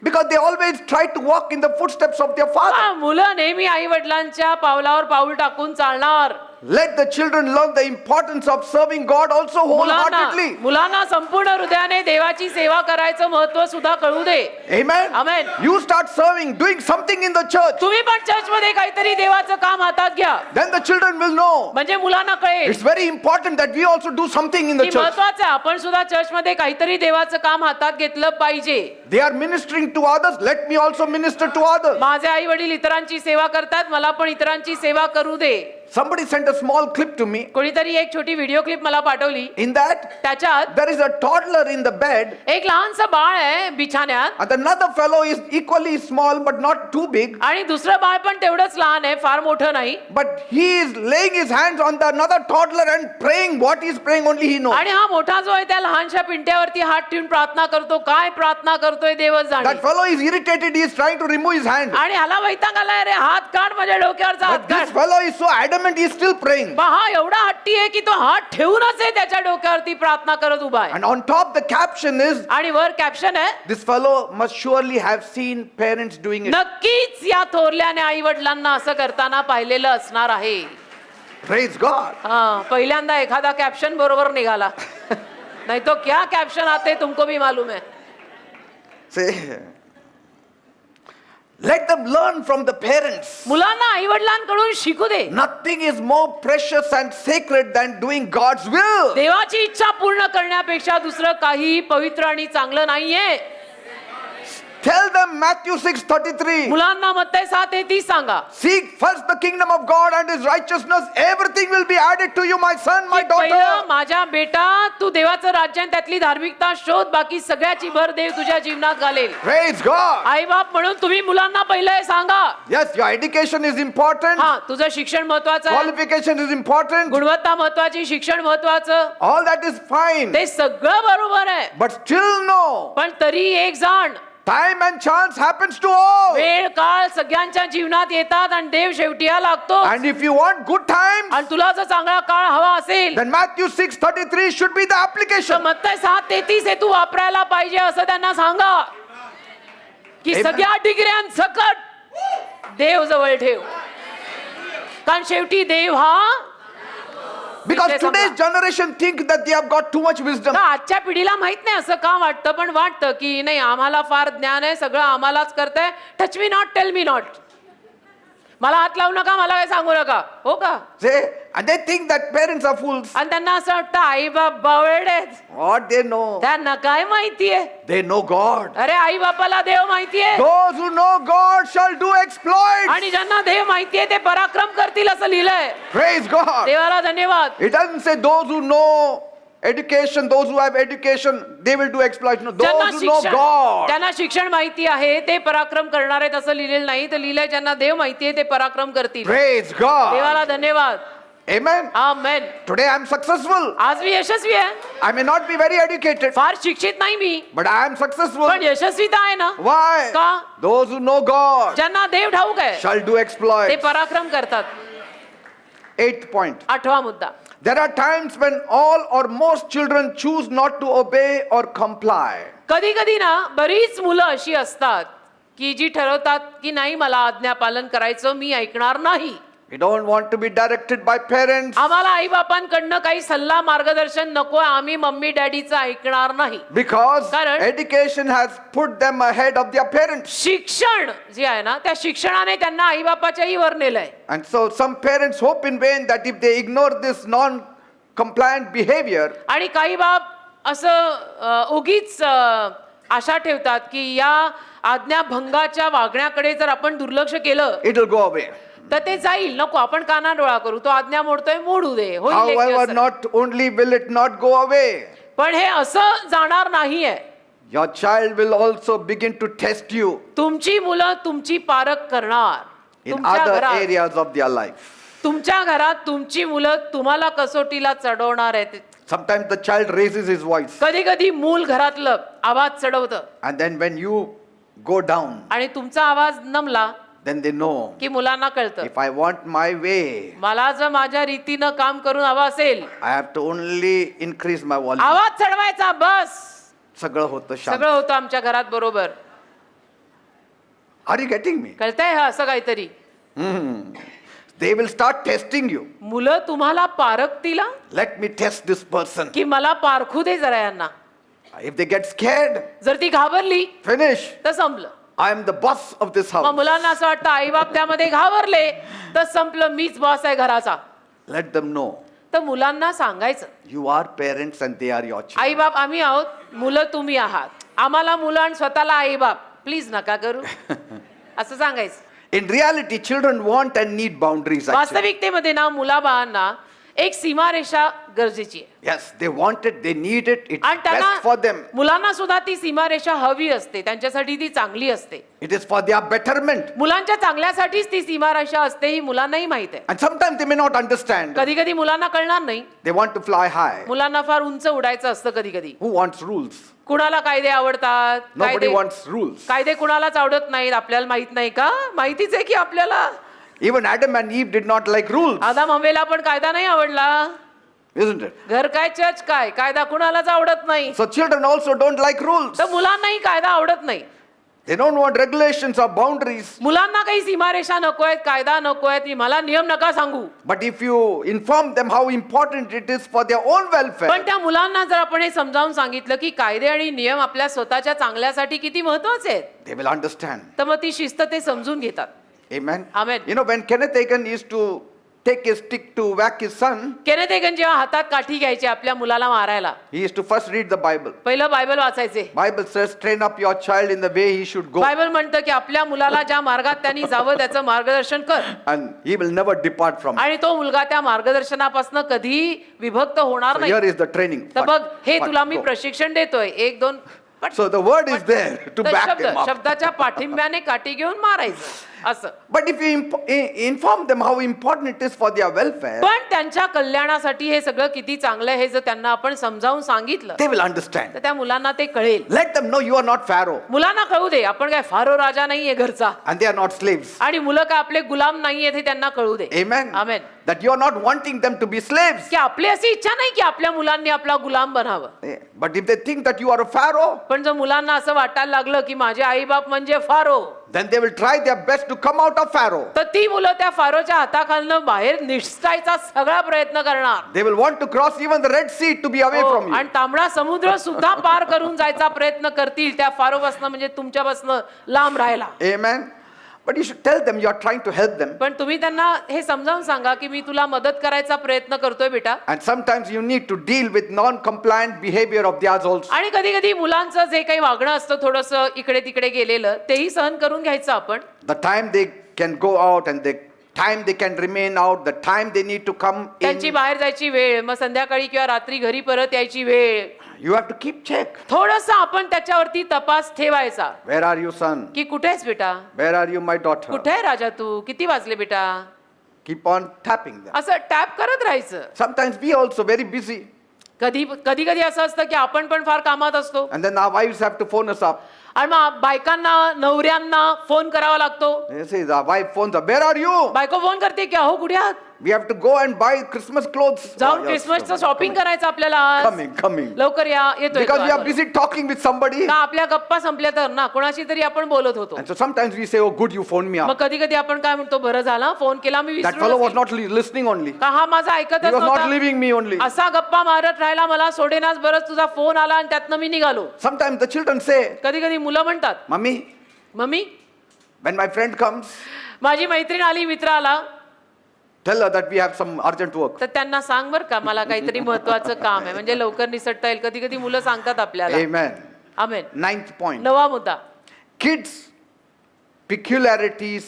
Because they always try to walk in the footsteps of their father. हा, मुलं नेहमी आई वडिलांच्या पावलावर पाऊल टाकून चालणार. Let the children learn the importance of serving God also wholeheartedly. मुलांना संपूर्ण हृदयाने देवाची सेवा करायचं महत्व सुद्धा कळू दे. Amen. Amen. You start serving, doing something in the church. तुम्ही पण चर्च मध्ये काहीतरी देवाचं काम हातात घ्या, Then the children will know. म्हणजे मुलांना कळेल It's very important that we also do something in the की church. महत्वाचं आहे आपण सुद्धा चर्च मध्ये काहीतरी देवाचं काम हातात घेतलं पाहिजे. They are ministering to others. Let me also minister to others. माझे आई वडील इतरांची सेवा करतात, मला पण इतरांची सेवा करू दे. Somebody sent a small clip to me. कोणीतरी एक छोटी व्हिडिओ क्लिप मला पाठवली. In that, त्याच्यात there is a toddler in the bed, एक लहानसं बाळ आहे बिछाण्यात and another fellow is equally small but not too big. आणि दुसरं बाळ पण तेवढंच लहान आहे, फार मोठं नाही. But he is laying his hands on the another toddler and praying. What he is praying, only he knows. आणि हा मोठा जो आहे त्या लहानशा पिंट्यावरती हात ठेवून प्रार्थना करतो. काय प्रार्थना करतोय देवच जाणे. That fellow is irritated. He is trying to remove his hand. आणि ह्याला वैताग आलाय, अरे हात काढ माझ्या डोक्यावरचा हात But this काढ. fellow is so adamant. He is still praying. बा हा एवढा हट्टी आहे की तो हात ठेवूनच आहे त्याच्या डोक्यावरती प्रार्थना करत उभा आहे. And on top, the caption is, आणि वर कॅप्शन आहे, this fellow must surely have seen parents doing it. नक्कीच या थोरल्याने आई वडिलांना असं करताना पाहिलेलं असणार आहे. Praise God. हा, पहिल्यांदा एखादा कॅप्शन बरोबर निघाला, नाही तो क्या कॅप्शन आते तुमको भी मालूम है. Say, let them learn from the parents. मुलांना आई वडिलांकडून शिकू दे. Nothing is more precious and sacred than doing God's will. देवाची इच्छा पूर्ण करण्यापेक्षा दुसरं काही पवित्र आणि चांगलं नाहीये. Tell them Matthew 6:33. मुलांना मत्तई 7:33 सांगा. Seek first the kingdom of God and his righteousness. Everything will be added to you, my son, my की पहिलं daughter. माझ्या बेटा तू देवाचं राज्य आणि त्यातली धार्मिकता शोध, बाकी सगळ्याची भर देव तुझ्या जीवनात घालेल. Praise God. आई बाप म्हणून तुम्ही मुलांना पहिलं हे सांगा. Yes, your education is important. हा, तुझं शिक्षण महत्वाचं आहे, Qualification is important. गुणवत्ता महत्वाची, शिक्षण महत्वाचं, All that is fine. ते सगळं बरोबर आहे. But still no. पण तरी एक जाण, Time and chance happens to all. वेळ काळ सगळ्यांच्या जीवनात येतात आणि देव शेवटी या लागतो. And if you want good times, आणि तुला जर चांगला काळ हवा असेल then Matthew 6:33 should be the तर application. मत्तई 7:33 हे तू वापरायला पाहिजे असं त्यांना सांगा. की Amen. सगळ्या डिग्र्यांसकट देव जवळ ठेव, कारण शेवटी देव हा Because विषय today's संपला. generation think that they have got too much wisdom. तर आजच्या पिढीला माहित नाही असं का वाटतं, पण वाटतं की नाही आम्हाला फार ज्ञान आहे, सगळं आम्हालाच करताय. Touch me not, tell me not, मला हात लावू नका, मला काय सांगू नका, हो का. Say, and they think that parents are fools. आणि त्यांना असं वाटतं आई बाप बावळट आहेत, What they know? त्यांना काय माहितीये. They know God. अरे आई बापाला देव माहितीये, Those who know God shall do exploits. आणि ज्यांना देव माहितीये ते पराक्रम करतील असं लिहिलंय. Praise God. देवाला धन्यवाद. It doesn't say those who know education, those who have education, they will do exploits. No, ज्यांना those who know शिक्षण God. ज्यांना शिक्षण माहिती आहे ते पराक्रम करणार आहेत असं लिहिलेलं नाही, तर लिहिलंय ज्यांना देव माहितीये ते पराक्रम करतील. Praise God. देवाला धन्यवाद. Amen. Amen. Today I am successful. आज मी यशस्वी आहे. I may not be very educated, फार शिक्षित नाही मी, but I am successful. पण यशस्वीता आहे ना. Why? का? Those who know God ज्यांना देव ठाऊक आहे shall do ते exploits. पराक्रम करतात. 8th point. 8वा मुद्दा, There are times when all or most children choose not to obey or comply. कधी कधी ना बरीच मुलं अशी असतात की जी ठरवतात की नाही मला आज्ञा पालन करायचं, मी ऐकणार नाही. We don't want to be directed by parents आम्हाला आई बापांकडनं काही सल्ला मार्गदर्शन नको, आम्ही मम्मी डॅडीचं ऐकणार नाही. because कारण- education has put them ahead of their parents. शिक्षण जे आहे ना, त्या शिक्षणाने त्यांना आई बापाच्याही वर नेलंय. And so some parents hope in vain that if they ignore this non-compliant behavior, आणि काही बाप असं उगीच आशा ठेवतात की या आज्ञाभंगाच्या वागण्याकडे जर आपण दुर्लक्ष केलं it will go away. तर ते जाईल. नको आपण कानाडोळा करू, तो आज्ञा मोडतोय, मोडू दे, होईल एक However, दिवस. not only will it not go away, पण हे असं जाणार नाहीये. your child will also begin to test you तुमची मुलं तुमची पारख करणार. in तुमच्या other घरात areas of their life. तुमच्या घरात तुमची मुलं तुम्हाला कसोटीला चढवणार आहेत. Sometimes the child raises his voice, कधी कधी मूल घरातलं आवाज चढवतं and then when you go down, आणि तुमचा आवाज नमला then they know की मुलांना कळतं, if I want my way, मला जर माझ्या रीतीनं काम करून हवं असेल, I have to only increase my volume. आवाज चढवायचा बस, सगळं होतं शांत. सगळं होतं आमच्या घरात बरोबर. Are you getting me? कळतंय हा असं काहीतरी. They will start testing you. मुलं तुम्हाला पारखतील हा, Let me test this person. की मला पारखू दे जरा यांना. If they get scared, जर ती घाबरली finish. तर संपलं. I am the boss of this मग house. मुलांना असं वाटतं आई बाप त्यामध्ये घाबरले तर संपलं, मीच बॉस आहे घराचा. Let them know तर मुलांना सांगायचं, you are parents and they are your children. आई बाप आम्ही आहोत, मुलं तुम्ही आहात. आम्हाला मुलं आणि स्वतःला आई बाप प्लीज नका करू, असं सांगायचं. In reality, children want and need boundaries. Actually. वास्तविकतेमध्ये ना मुलाबाळांना एक सीमारेषा गरजेची आहे. Yes, they want it, they need it, it's आणि best for them. त्यांना मुलांना सुद्धा ती सीमारेषा हवी असते, त्यांच्यासाठी ती चांगली असते. It is for their betterment. मुलांच्या चांगल्यासाठीच ती सीमारेषा असते, ही मुलांनाही माहित आहे. And sometimes they may not understand. कधी कधी मुलांना कळणार नाही. They want to fly high. मुलांना फार उंच उडायचं असतं कधी कधी. Who wants rules? कुणाला कायदे आवडतात, Nobody wants rules. कायदे कुणालाच आवडत नाहीत. आपल्याला माहित नाही का? माहितीच आहे की आपल्याला. Even Adam and Eve did not like rules, आदाम हव्वेला पण कायदा नाही आवडला. isn't it? घर काय चर्च काय, कायदा कुणालाच आवडत नाही. So children also don't like rules. तर मुलांनाही कायदा आवडत नाही. They don't want regulations or boundaries. मुलांना काही सीमारेषा नकोय, कायदा नकोय, मला नियम नका सांगू. But if you inform them how important it is for their own welfare, पण त्या मुलांना जर आपण हे समजावून सांगितलं की कायदे आणि नियम आपल्या स्वतःच्या चांगल्यासाठी किती महत्वाचे आहेत, they will understand. तर मग ती शिस्त ते समजून घेतात. Amen. Amen. You know, when Kenneth Hagin used to take his stick to whack his son, Kenneth Hagin जेव्हा हातात काठी घ्यायचे आपल्या मुलाला मारायला, he used to first read the Bible. पहिलं बायबल वाचायचे. Bible says, train up your child in the way he should go, Bible म्हणतं की आपल्या मुलाला ज्या मार्गात त्यांनी जावं त्याचं मार्गदर्शन कर, and he will never depart from it. आणि तो मुलगा त्या मार्गदर्शनापासून कधी विभक्त होणार So नाही. here is the training. तर बघ, हे But तुला मी go. प्रशिक्षण देतोय, 1 2 So the word is there to तर back him up. शब्दाच्या पाठिंब्याने काठी घेऊन मारायचं असं. But if you inform them how important it is for their welfare, पण त्यांच्या कल्याणासाठी हे सगळं किती चांगलं आहे हे जर त्यांना आपण समजावून सांगितलं they will understand. तर त्या मुलांना ते कळेल. Let them know you are not Pharaoh मुलांना कळू दे आपण काय फारो राजा नाहीये घरचा, and they are not slaves. आणि मुलं काय आपले गुलाम नाहीये हे त्यांना कळू दे. Amen. Amen. That you are not wanting them to be slaves. की आपली अशी इच्छा नाही की आपल्या मुलांनी आपला गुलाम बनावं. But if they think that you are a Pharaoh, पण जर मुलांना असं वाटायला लागलं की माझे आई बाप म्हणजे pharaoh, then they will try their best to come out of Pharaoh. तर ती मुलं त्या फारोच्या हाताखालनं बाहेर निसटायचा सगळा प्रयत्न करणार. They will want to cross even the Red Sea to be away हो, from you. आणि तांबडा समुद्र सुद्धा पार करून जायचा प्रयत्न करतील त्या फारोपासनं, म्हणजे तुमच्यापासनं लांब राहायला. Amen. But you should tell them you are trying to help them. पण तुम्ही त्यांना हे समजावून सांगा की मी तुला मदत करायचा प्रयत्न करतोय बेटा. And sometimes you need to deal with non-compliant behavior of theirs also. आणि कधी कधी मुलांचं जे काही वागणं असतं थोडंसं इकडे तिकडे गेलेलं, तेही सहन करून घ्यायचं आपण. The time they can go out and the time they can remain out, the time they need to come त्यांची in, बाहेर जायची वेळ, मग संध्याकाळी किंवा रात्री घरी परत यायची वेळ, you have to keep check. थोडंसं आपण त्याच्यावरती तपास ठेवायचा. Where are you, son? की कुठेस बेटा, Where are you, my daughter? कुठे आहे राजा तू, किती वाजले बेटा, Keep on tapping them. असं टॅप करत राहायचं. Sometimes we also very busy, कधी कधी असं असतं की आपण पण फार कामात असतो, and then our wives have to phone us up. आणि मग बायकांना नवऱ्यांना फोन करावा लागतो. They say, our wife phones up, where are you? बायको फोन करते की अहो कुठे आहात. We have to go and buy Christmas clothes. जाऊन Oh, yes, क्रिसमसचं शॉपिंग करायचं आपल्याला आज. coming. लवकर या, येतोय Because we तो are आज. busy talking with somebody. का आपल्या गप्पा संपल्या तर ना कोणाशी तरी आपण बोलत होतो. And so sometimes we say, oh, good, you phoned me मग up. कधी कधी आपण काय म्हणतो, बरं झाला फोन केला, मी That fellow was विसरून not listening only. का हा माझा ऐकतच He was not नव्हता. leaving me only. असा गप्पा मारत राहिला, मला सोडेनाच, बरंच तुझा फोन आला आणि त्यातनं मी निघालो. Sometimes the children say, कधी कधी मुलं म्हणतात, Mummy, mummy when my friend comes, माझी मैत्रीण आली, मित्र आला, tell her that we have some urgent work. तर त्यांना सांग बर का, मला काहीतरी महत्वाचं काम आहे, म्हणजे लवकर निसटता येईल. कधी कधी मुलं सांगतात आपल्याला. Amen. आमेन. 9th point. नवा मुद्दा, Kids, peculiarities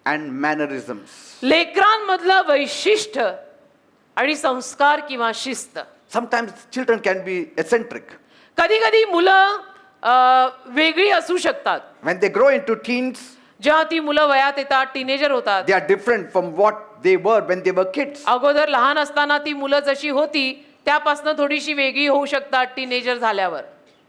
and mannerisms. लेकरांमधलं वैशिष्ट्य आणि संस्कार किंवा शिस्त. Sometimes children can be eccentric. कधी कधी मुलं वेगळी असू शकतात. When they grow into teens, जेव्हा ती मुलं वयात येतात, टीनेजर होतात, they are different from what they were when they were kids. अगोदर लहान असताना ती मुलं जशी होती त्यापासून थोडीशी वेगळी होऊ शकतात टीनेजर झाल्यावर.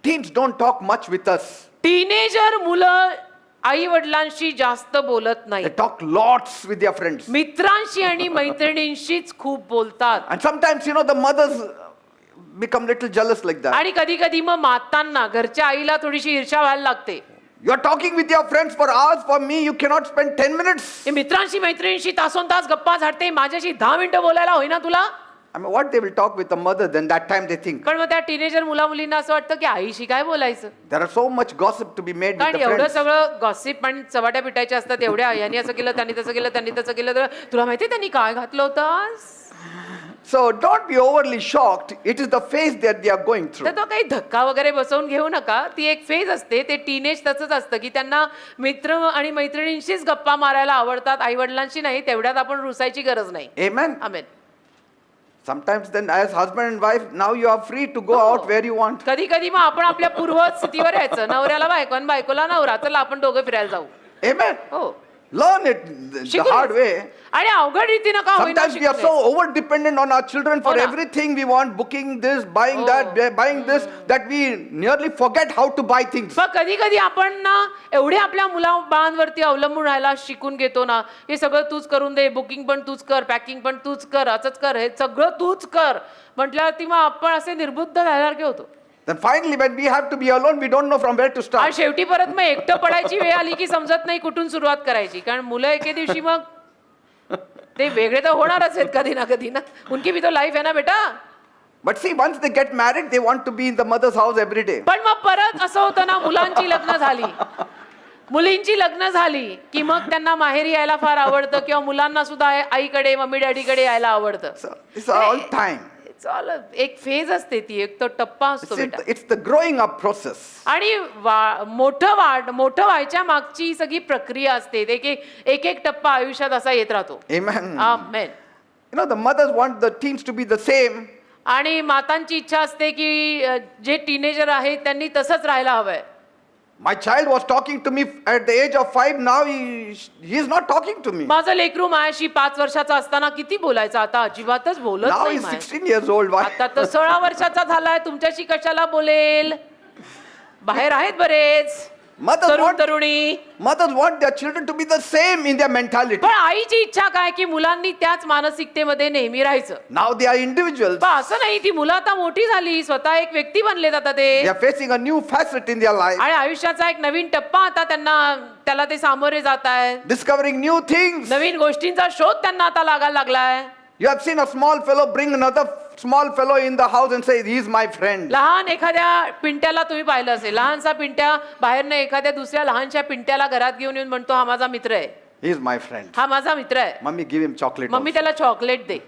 Teens don't talk much with us. Teenager मुलं आई वडिलांशी जास्त बोलत They नाही, talk lots with their friends. मित्रांशी आणि मैत्रिणींशीच खूप बोलतात. And sometimes, the mothers become little jealous like that. आणि कधी कधी मग मातांना, घरच्या आईला थोडीशी ईर्ष्या व्हायला लागते. You are talking with your friends for hours. For me, you cannot spend 10 minutes. हे मित्रांशी मैत्रिणींशी तासोन तास गप्पा झाडते, माझ्याशी 10 मिनिटं बोलायला होईना तुला. I mean, what they will talk with the mother, then that time they think. पण मग त्या टीनेजर मुला मुलींना असं वाटतं की आईशी काय बोलायचं, There are so much gossip to be made with कारण the एवढं friends. सगळं गॉसिप आणि चवाट्या पिटायच्या असतात. एवढ्या यांनी असं केलं, त्यांनी तसं केलं, त्यांनी तसं केलं, तर तुला माहितीये त्यांनी काय घातलं होतं आज. So don't be overly shocked. It is the phase that they are going तर through. तो काही धक्का वगैरे बसवून घेऊ नका. ती एक फेज असते. ते टीनेज तसंच असतं की त्यांना मित्र आणि मैत्रिणींशीच गप्पा मारायला आवडतात, आई वडिलांशी नाही. तेवढ्यात आपण रुसायची गरज नाही. Amen. Amen. Sometimes then as husband and wife, now you are free to go out where you want. कधी कधी मग आपण आपल्या पूर्व स्थितीवर यायचं. नवऱ्याला बायको आणि बायकोला नवरा, चला आपण दोघं फिरायला जाऊ. Amen. हो, Learn it the शिकून hard way. आणि अवघड रीतीनं का होईना Sometimes we are so over dependent on our children for हो ना. everything we want, booking this, buying that, buying this, that we nearly forget how to buy things. मग कधी कधी आपण ना एवढे आपल्या मुला बाळांवरती अवलंबून राहायला शिकून घेतो ना, हे सगळं तूच करून दे, बुकिंग पण तूच कर, पॅकिंग पण तूच कर, असंच कर, हे सगळं तूच कर म्हटल्यावरती मग आपण असे निर्बुद्ध झाल्यासारखे होतो. Then finally when we have to be alone, we don't know from where to आणि start. शेवटी परत मग एकटं पडायची वेळ आली की समजत नाही कुठून सुरुवात करायची. कारण मुलं एके दिवशी मग ते वेगळे तर होणारच आहेत कधी ना कधी ना. उनकी भी तो लाईफ आहे ना बेटा. But see, once they get married, they want to be in the mother's house every day. पण मग परत असं होतं ना, मुलांची लग्न झाली, मुलींची लग्न झाली की मग त्यांना माहेरी यायला फार आवडतं, किंवा मुलांना सुद्धा आईकडे, मम्मी डॅडीकडे यायला आवडतं. So it's all time. It's all एक फेज असते ती, एक तो टप्पा असतो बेटा. It's the growing up process. आणि मोठं व्हायच्या मागची सगळी प्रक्रिया असते. एक एक टप्पा आयुष्यात असा येत राहतो. Amen. Amen. The mothers want the teens to be the same. आणि मातांची इच्छा असते की जे टीनेजर आहेत त्यांनी तसंच राहायला हवंय. My child was talking to me at the age of 5. Now he is not talking to me. माझं लेकरू माझ्याशी 5 वर्षाचा असताना किती बोलायचं, आता अजिबातच बोलत Now नाही. he's my. 16 years old. Why? आता तर 16 वर्षाचा झालाय, तुमच्याशी कशाला बोलेल. बाहेर आहेत बरेच Mothers तरुण want, तरुणी. mothers want their children to be the same in their mentality. पण आईची इच्छा काय की मुलांनी त्याच मानसिकतेमध्ये नेहमी राहायचं. Now they are individuals. पण असं नाही, ती मुलं आता मोठी झाली, स्वतः एक व्यक्ती बनले जातात ते, They are facing a new facet in their life. आणि आयुष्याचा एक नवीन टप्पा आता त्याला ते सामोरे जात आहेत. Discovering new things. नवीन गोष्टींचा शोध त्यांना आता लागायला लागलाय. You have seen a small fellow bring another small fellow in the house and say, he is my friend. लहान एखाद्या पिंट्याला तुम्ही पाहिलं असेल, लहानसा पिंट्या बाहेरनं एखाद्या दुसऱ्या लहानशा पिंट्याला घरात घेऊन येऊन म्हणतो, हा माझा मित्र आहे, He is my friend. हा माझा मित्र आहे, Mummy, give him chocolate. Mummy त्याला चॉकलेट दे.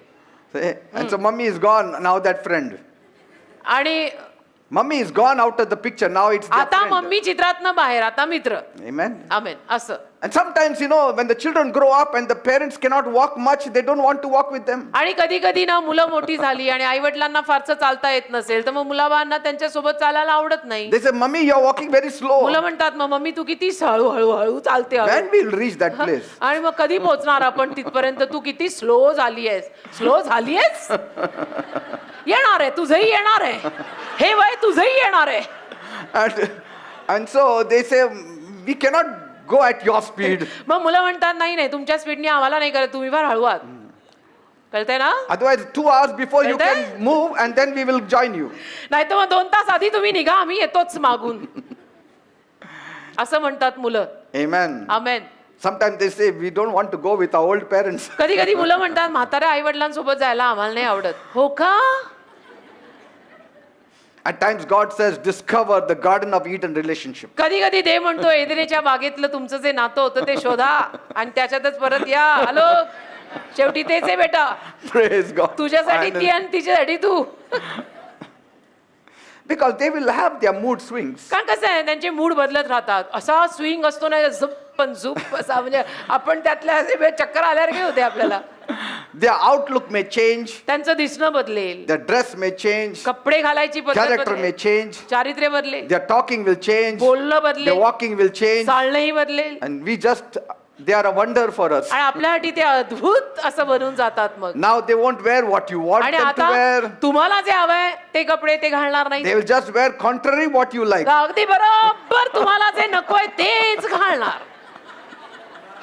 also. And so mummy is gone, now that friend. आणि Mummy is gone out of the picture, now it's their आता friend. मम्मी चित्रातनं बाहेर, आता मित्र. Amen. आमेन. असं. And sometimes, when the children grow up and the parents cannot walk much, they don't want to walk with them. आणि कधी कधी ना मुलं मोठी झाली आणि आई वडिलांना फारसं चालता येत नसेल, तर मग मुलाबाळांना त्यांच्या सोबत चालायला आवडत नाही. They say, Mummy, you are walking very slow. मुलं म्हणतात, मग मम्मी तू किती हळू चालते हळू." When we'll reach that place? आणि मग कधी पोहोचणार आपण तिथपर्यंत, तू किती स्लो झाली आहेस. स्लो झाली आहेस, येणार आहे, तुझंही येणार आहे, हे वय तुझंही येणार आहे. And so they say, we cannot go at your speed. मग मुलं म्हणतात, नाही नाही, तुमच्या स्पीडने आम्हाला नाही करत, तुम्ही फार हळू आहात. कळतंय ना? Otherwise, 2 hours before you Kaldai? can move and then we will join you. नाही तर मग 2 तास आधी तुम्ही निघा, आम्ही येतोच मागून. असं म्हणतात मुलं. Amen. Amen. Sometimes they say, we don't want to go with our old parents. कधी कधी मुलं म्हणतात म्हाताऱ्या आई वडिलांसोबत जायला आम्हाला नाही आवडत. हो का? At times God says, discover the Garden of Eden relationship. कधी कधी देव म्हणतो एदेनेच्या बागेतलं तुमचं जे नातं होतं ते शोधा आणि त्याच्यातच परत या. हॅलो, शेवटी तेच आहे बेटा. Praise God. तुझ्यासाठी ती आणि तिच्यासाठी तू. Because they will have their mood swings. कारण कसं आहे त्यांचे मूड बदलत राहतात. असा स्विंग असतो ना झुप्पन झुप असा, म्हणजे आपण त्यातल्या असे चक्कर आल्यासारखे होते आपल्याला. Their outlook may change. त्यांचं दिसणं बदलेल, Their dress may change. कपडे घालायची पद्धत Character may बदलेल, change. चारित्र्य बदलेल, Their talking will change. बोलणं Their बदलेल, walking will change. चालणंही बदलेल. And we just, they are a wonder for us. आणि आपल्यासाठी ते अद्भुत असं बनून जातात मग. Now they won't wear what you want आणि them to आता wear. तुम्हाला जे हवंय ते कपडे ते घालणार नाही. They will just wear contrary what you like. अगदी बरोबर तुम्हाला जे नकोय तेच घालणार.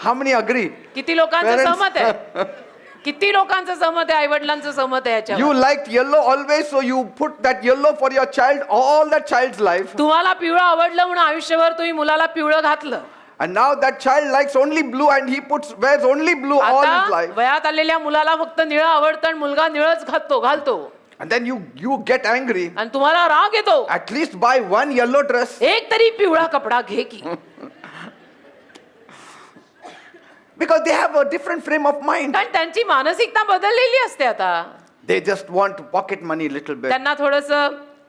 How many agree? किती लोकांचं Parents- सहमत आहे? किती लोकांचं सहमत आहे? आई वडिलांचं सहमत आहे You याच्यावर. liked yellow always, so you put that yellow for your child all that child's life. तुम्हाला पिवळं आवडलं म्हणून आयुष्यभर तुम्ही मुलाला पिवळं घातलं. And now that child likes only blue and he wears only blue all his आता life. वयात आलेल्या मुलाला फक्त निळं आवडतं आणि मुलगा निळच घालतो. And then you get angry. आणि तुम्हाला राग येतो. At least buy one yellow dress. एक तरी पिवळा कपडा घे की. Because they have a different frame of mind. कारण त्यांची मानसिकता बदललेली असते आता. They just want pocket money little bit. त्यांना थोडस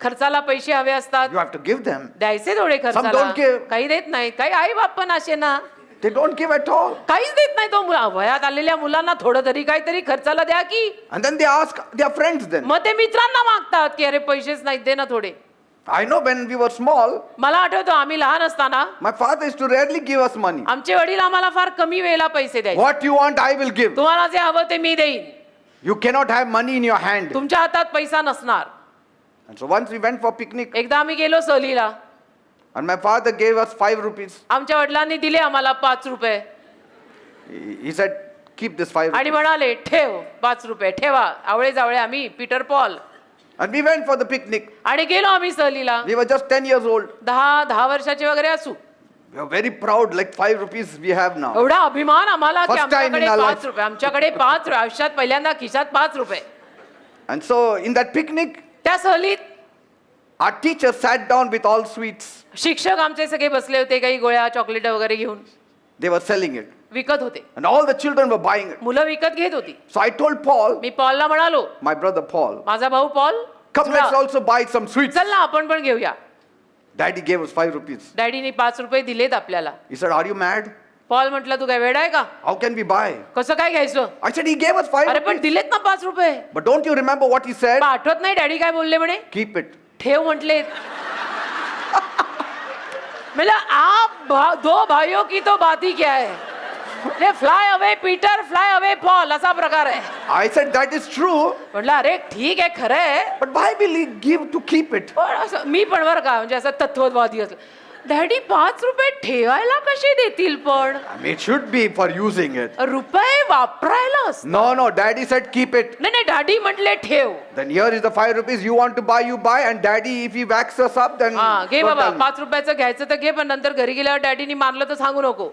खर्चाला पैसे हवे असतात. You have to give them. द्यायचे थोडे Some खर्चाला. don't give. काही देत नाहीत. काही आई बाप पण असे ना, They don't give at all. काहीच देत नाही. तो वयात आलेल्या मुलांना थोडं तरी काहीतरी खर्चाला द्या की. And then they ask their friends then. मग ते मित्रांना मागतात की अरे पैसेच नाहीत, दे ना थोडे. I know when we were small, मला आठवतं आम्ही लहान असताना my father used to rarely give us money. आमचे वडील आम्हाला फार कमी वेळेला पैसे द्यायचे. What you want, I will give. तुम्हाला जे हवं ते मी देईन. You cannot have money in your hand. तुमच्या हातात पैसा नसणार. And so once we went for picnic, एकदा आम्ही गेलो सहलीला. and my father gave us 5 rupees. आमच्या वडिलांनी दिले आम्हाला 5 रुपये He said, keep this 5 आणि rupees. म्हणाले ठेव 5 रुपये ठेवा. आवळे जावळे आम्ही Peter Paul. And we went for the picnic. आणि गेलो आम्ही सहलीला. We were just 10 years old. 10 वर्षाचे वगैरे असू. We were very proud, like 5 rupees we have now. एवढा अभिमान आम्हाला की First time in आमच्याकडे our 5 life. रुपये. आमच्याकडे 5 रुपये. आयुष्यात पहिल्यांदा खिशात 5 रुपये. And so in that picnic, त्या सहलीत our teacher sat down with all sweets. शिक्षक आमचे सगळे बसले होते, काही गोळ्या चॉकलेट वगैरे घेऊन They were selling it. विकत होते. And all the children were buying it. मुलं विकत घेत होती. So I told Paul, मी पॉलला म्हणालो, my brother Paul, माझा भाऊ Paul, come let's also buy some sweets. चल ना आपण पण घेऊया. Daddy gave us 5 rupees. डॅडीने 5 रुपये दिलेत आपल्याला. He said, are you mad? Paul म्हटलं तू काय वेडा आहे का? How can we buy? कसं काय घ्यायचं? I said, he gave us 5 अरे पण rupees. दिलेत ना 5 रुपये. But don't you remember what he said? पण आठवत नाही डॅडी काय बोलले म्हणे? Keep it. ठेव म्हटले. मतलब आप दो भाइयों की तो बात ही क्या है? Fly away Peter fly away Paul असा प्रकार आहे. I said, that is true. म्हटलं अरे ठीक आहे खरं आहे. But why will he give to keep it? पण असं मी पण बरं का म्हणजे असं तत्ववादी असलं. डॅडी 5 रुपये ठेवायला कसे देतील पण? I mean, it should be for using it. रुपये वापरायला असतं. No, daddy said keep it. नाही डॅडी म्हटले ठेव. Then here is the 5 rupees you want to buy, you buy. And daddy, if he whacks us up, then हा घे don't बाबा tell me. 5 रुपयाचं घ्यायचं तर घे, पण नंतर घरी गेल्यावर डॅडीनी मारलं तर सांगू नको.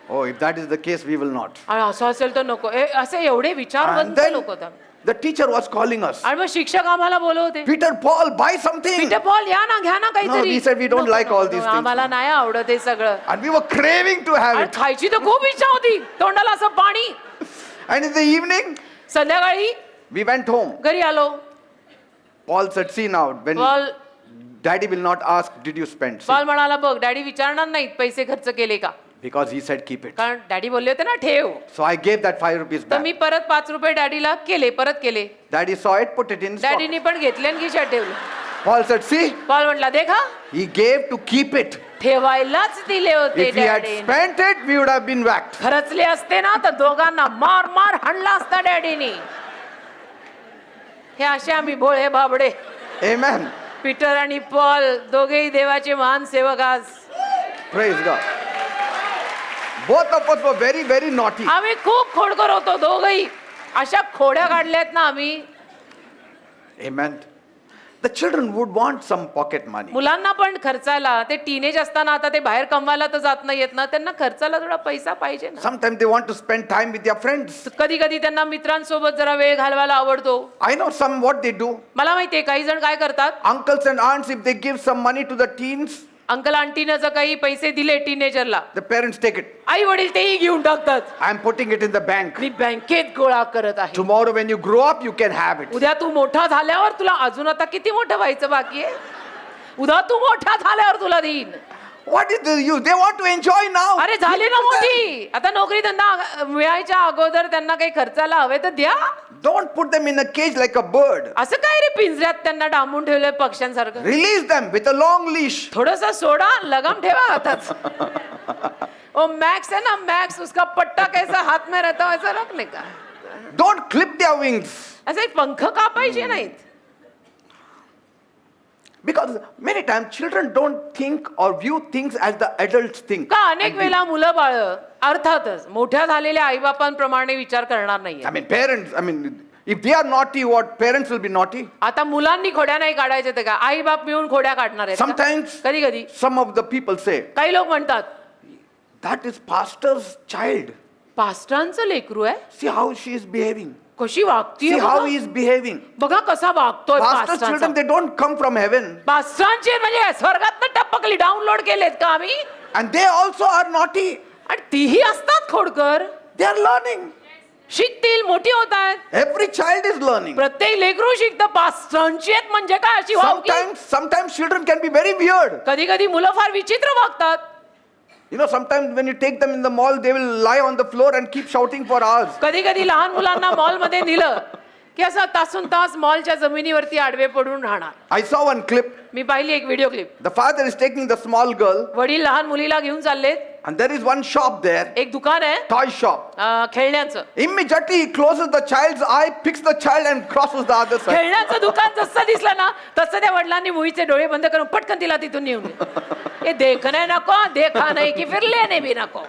Oh, if that is the case, we will not. आणि असं असेल तर नको. असे एवढे And विचारवंत then लोक होतात. the teacher was calling us. आणि मग शिक्षक आम्हाला बोलवते. Peter, Paul, buy something. Peter Paul या ना घ्या ना काहीतरी. No, we said we don't like all these things. आम्हाला नाही आवडत हे सगळं. And we were craving to have आणि it. खायची तर खूप इच्छा होती, तोंडाला असं पाणी. And in the evening, संध्याकाळी we went home. घरी आलो. Paul said, see now, when Paul daddy will not ask, did you spend? See, Paul म्हणाला बघ डॅडी विचारणार नाहीत पैसे खर्च केले का, because he said keep it. कारण डॅडी बोलले होते ना ठेव. So I gave that 5 rupees तर back. मी परत 5 रुपये डॅडीला परत केले. Daddy saw it, put it in stock. डॅडीनी पण घेतले आणि खिशात ठेवले. Paul said, see, पॉल म्हटला देखा he gave to keep it. ठेवायलाच दिले होते If he had daddy. spent it, we would have been whacked. खरचले असते ना तर दोघांना मार मार हाणला असता डॅडीनी. हे असे आम्ही भोळे बाबडे. Amen. पीटर आणि पॉल दोघेही देवाचे महान सेवक आज. Praise God. Both of us were very, very naughty. आम्ही खूप खोडकर होतो दोघही. अशा खोड्या काढल्यात ना आम्ही. Amen. The children would want some pocket money. मुलांना पण खर्चायला, ते टीनेज असताना आता ते बाहेर कमवायला तर जात नाहीयेत ना, त्यांना खर्चाला थोडा पैसा पाहिजे ना. Sometimes they want to spend time with their friends. कधी कधी त्यांना मित्रांसोबत जरा वेळ घालवायला आवडतो. I know some what they do. मला माहितीये काही जण काय करतात, Uncles and aunts, if they give some money to the teens, uncle आंटीनं जर काही पैसे दिले टीनेजरला, the parents take it. आई वडील तेही घेऊन टाकतात. I'm putting it in the bank. मी बँकेत गोळा करत आहे. Tomorrow when you grow up, you can have it. उद्या तू मोठा झाल्यावर तुला अजून आता किती मोठं व्हायचं बाकी आहे. उद्या तू मोठा झाल्यावर तुला देईन. What is the use? They want to enjoy now. अरे झाली ना मोठी, आता नोकरी धंदा मिळायच्या अगोदर त्यांना काही खर्चाला हवे तर द्या. Don't put them in a cage like a bird. असं काय रे पिंजऱ्यात त्यांना डांबून ठेवलंय पक्ष्यांसारखं. Release them with a long leash. थोडंसं सोडा, लगाम ठेवा हातात. ओ मैक्स है ना, मैक्स, उसका पट्टा कैसा हाथ में रहता है वैसा रखने का. Don't clip their wings. असे पंख कापायचे नाहीत. Because many times children don't think or view things as the adults think. का अनेक वेळा मुलं बाळ अर्थातच मोठ्या झालेल्या आईबापांप्रमाणे विचार करणार I नाहीये. mean, parents, if they are naughty, what parents will be naughty? आता मुलांनी खोड्या नाही काढायच्या ते का आई बाप मिळून खोड्या काढणार आहेत. Sometimes कधी कधी some of the people say, काही लोक म्हणतात that is pastor's child. पास्टरांचं लेकरू आहे, See how she is behaving. कशी वागतीये See how बघा. he is behaving. बघा कसा वागतोय Pastor's पास्टरांचा. children, they don't come from heaven. पास्टरांचे म्हणजे स्वर्गात टपकली डाउनलोड केलेत का आम्ही. And they also are naughty. आणि तीही असतात खोडकर. They are learning. शिकतील, मोठी होत आहेत. Every child is learning. प्रत्येक लेकरू शिकतं. पास्टरांची आहेत म्हणजे काय अशी वागती. Sometimes children can be very weird. कधी कधी मुलं फार विचित्र वागतात. You know, sometimes when you take them in the mall, they will lie on the floor and keep shouting for hours. कधी कधी लहान मुलांना मॉल मध्ये नेलं की असं तासून तास मॉलच्या जमिनीवरती आडवे पडून राहणार. I saw one clip. मी पाहिली एक video clip. The father is taking the small girl, वडील लहान मुलीला घेऊन चाललेत. and there is one shop there, एक दुकान आहे toy shop. खेळण्याचं. Immediately he closes the child's eye, picks the child and crosses the other side. खेळण्याचं दुकान जसं दिसलं ना तसं त्या वडिलांनी मुलीचे डोळे बंद करून पटकन तिला तिथून नेऊन हे देखणे नको, देखा नाही की फिर लेने भी नको.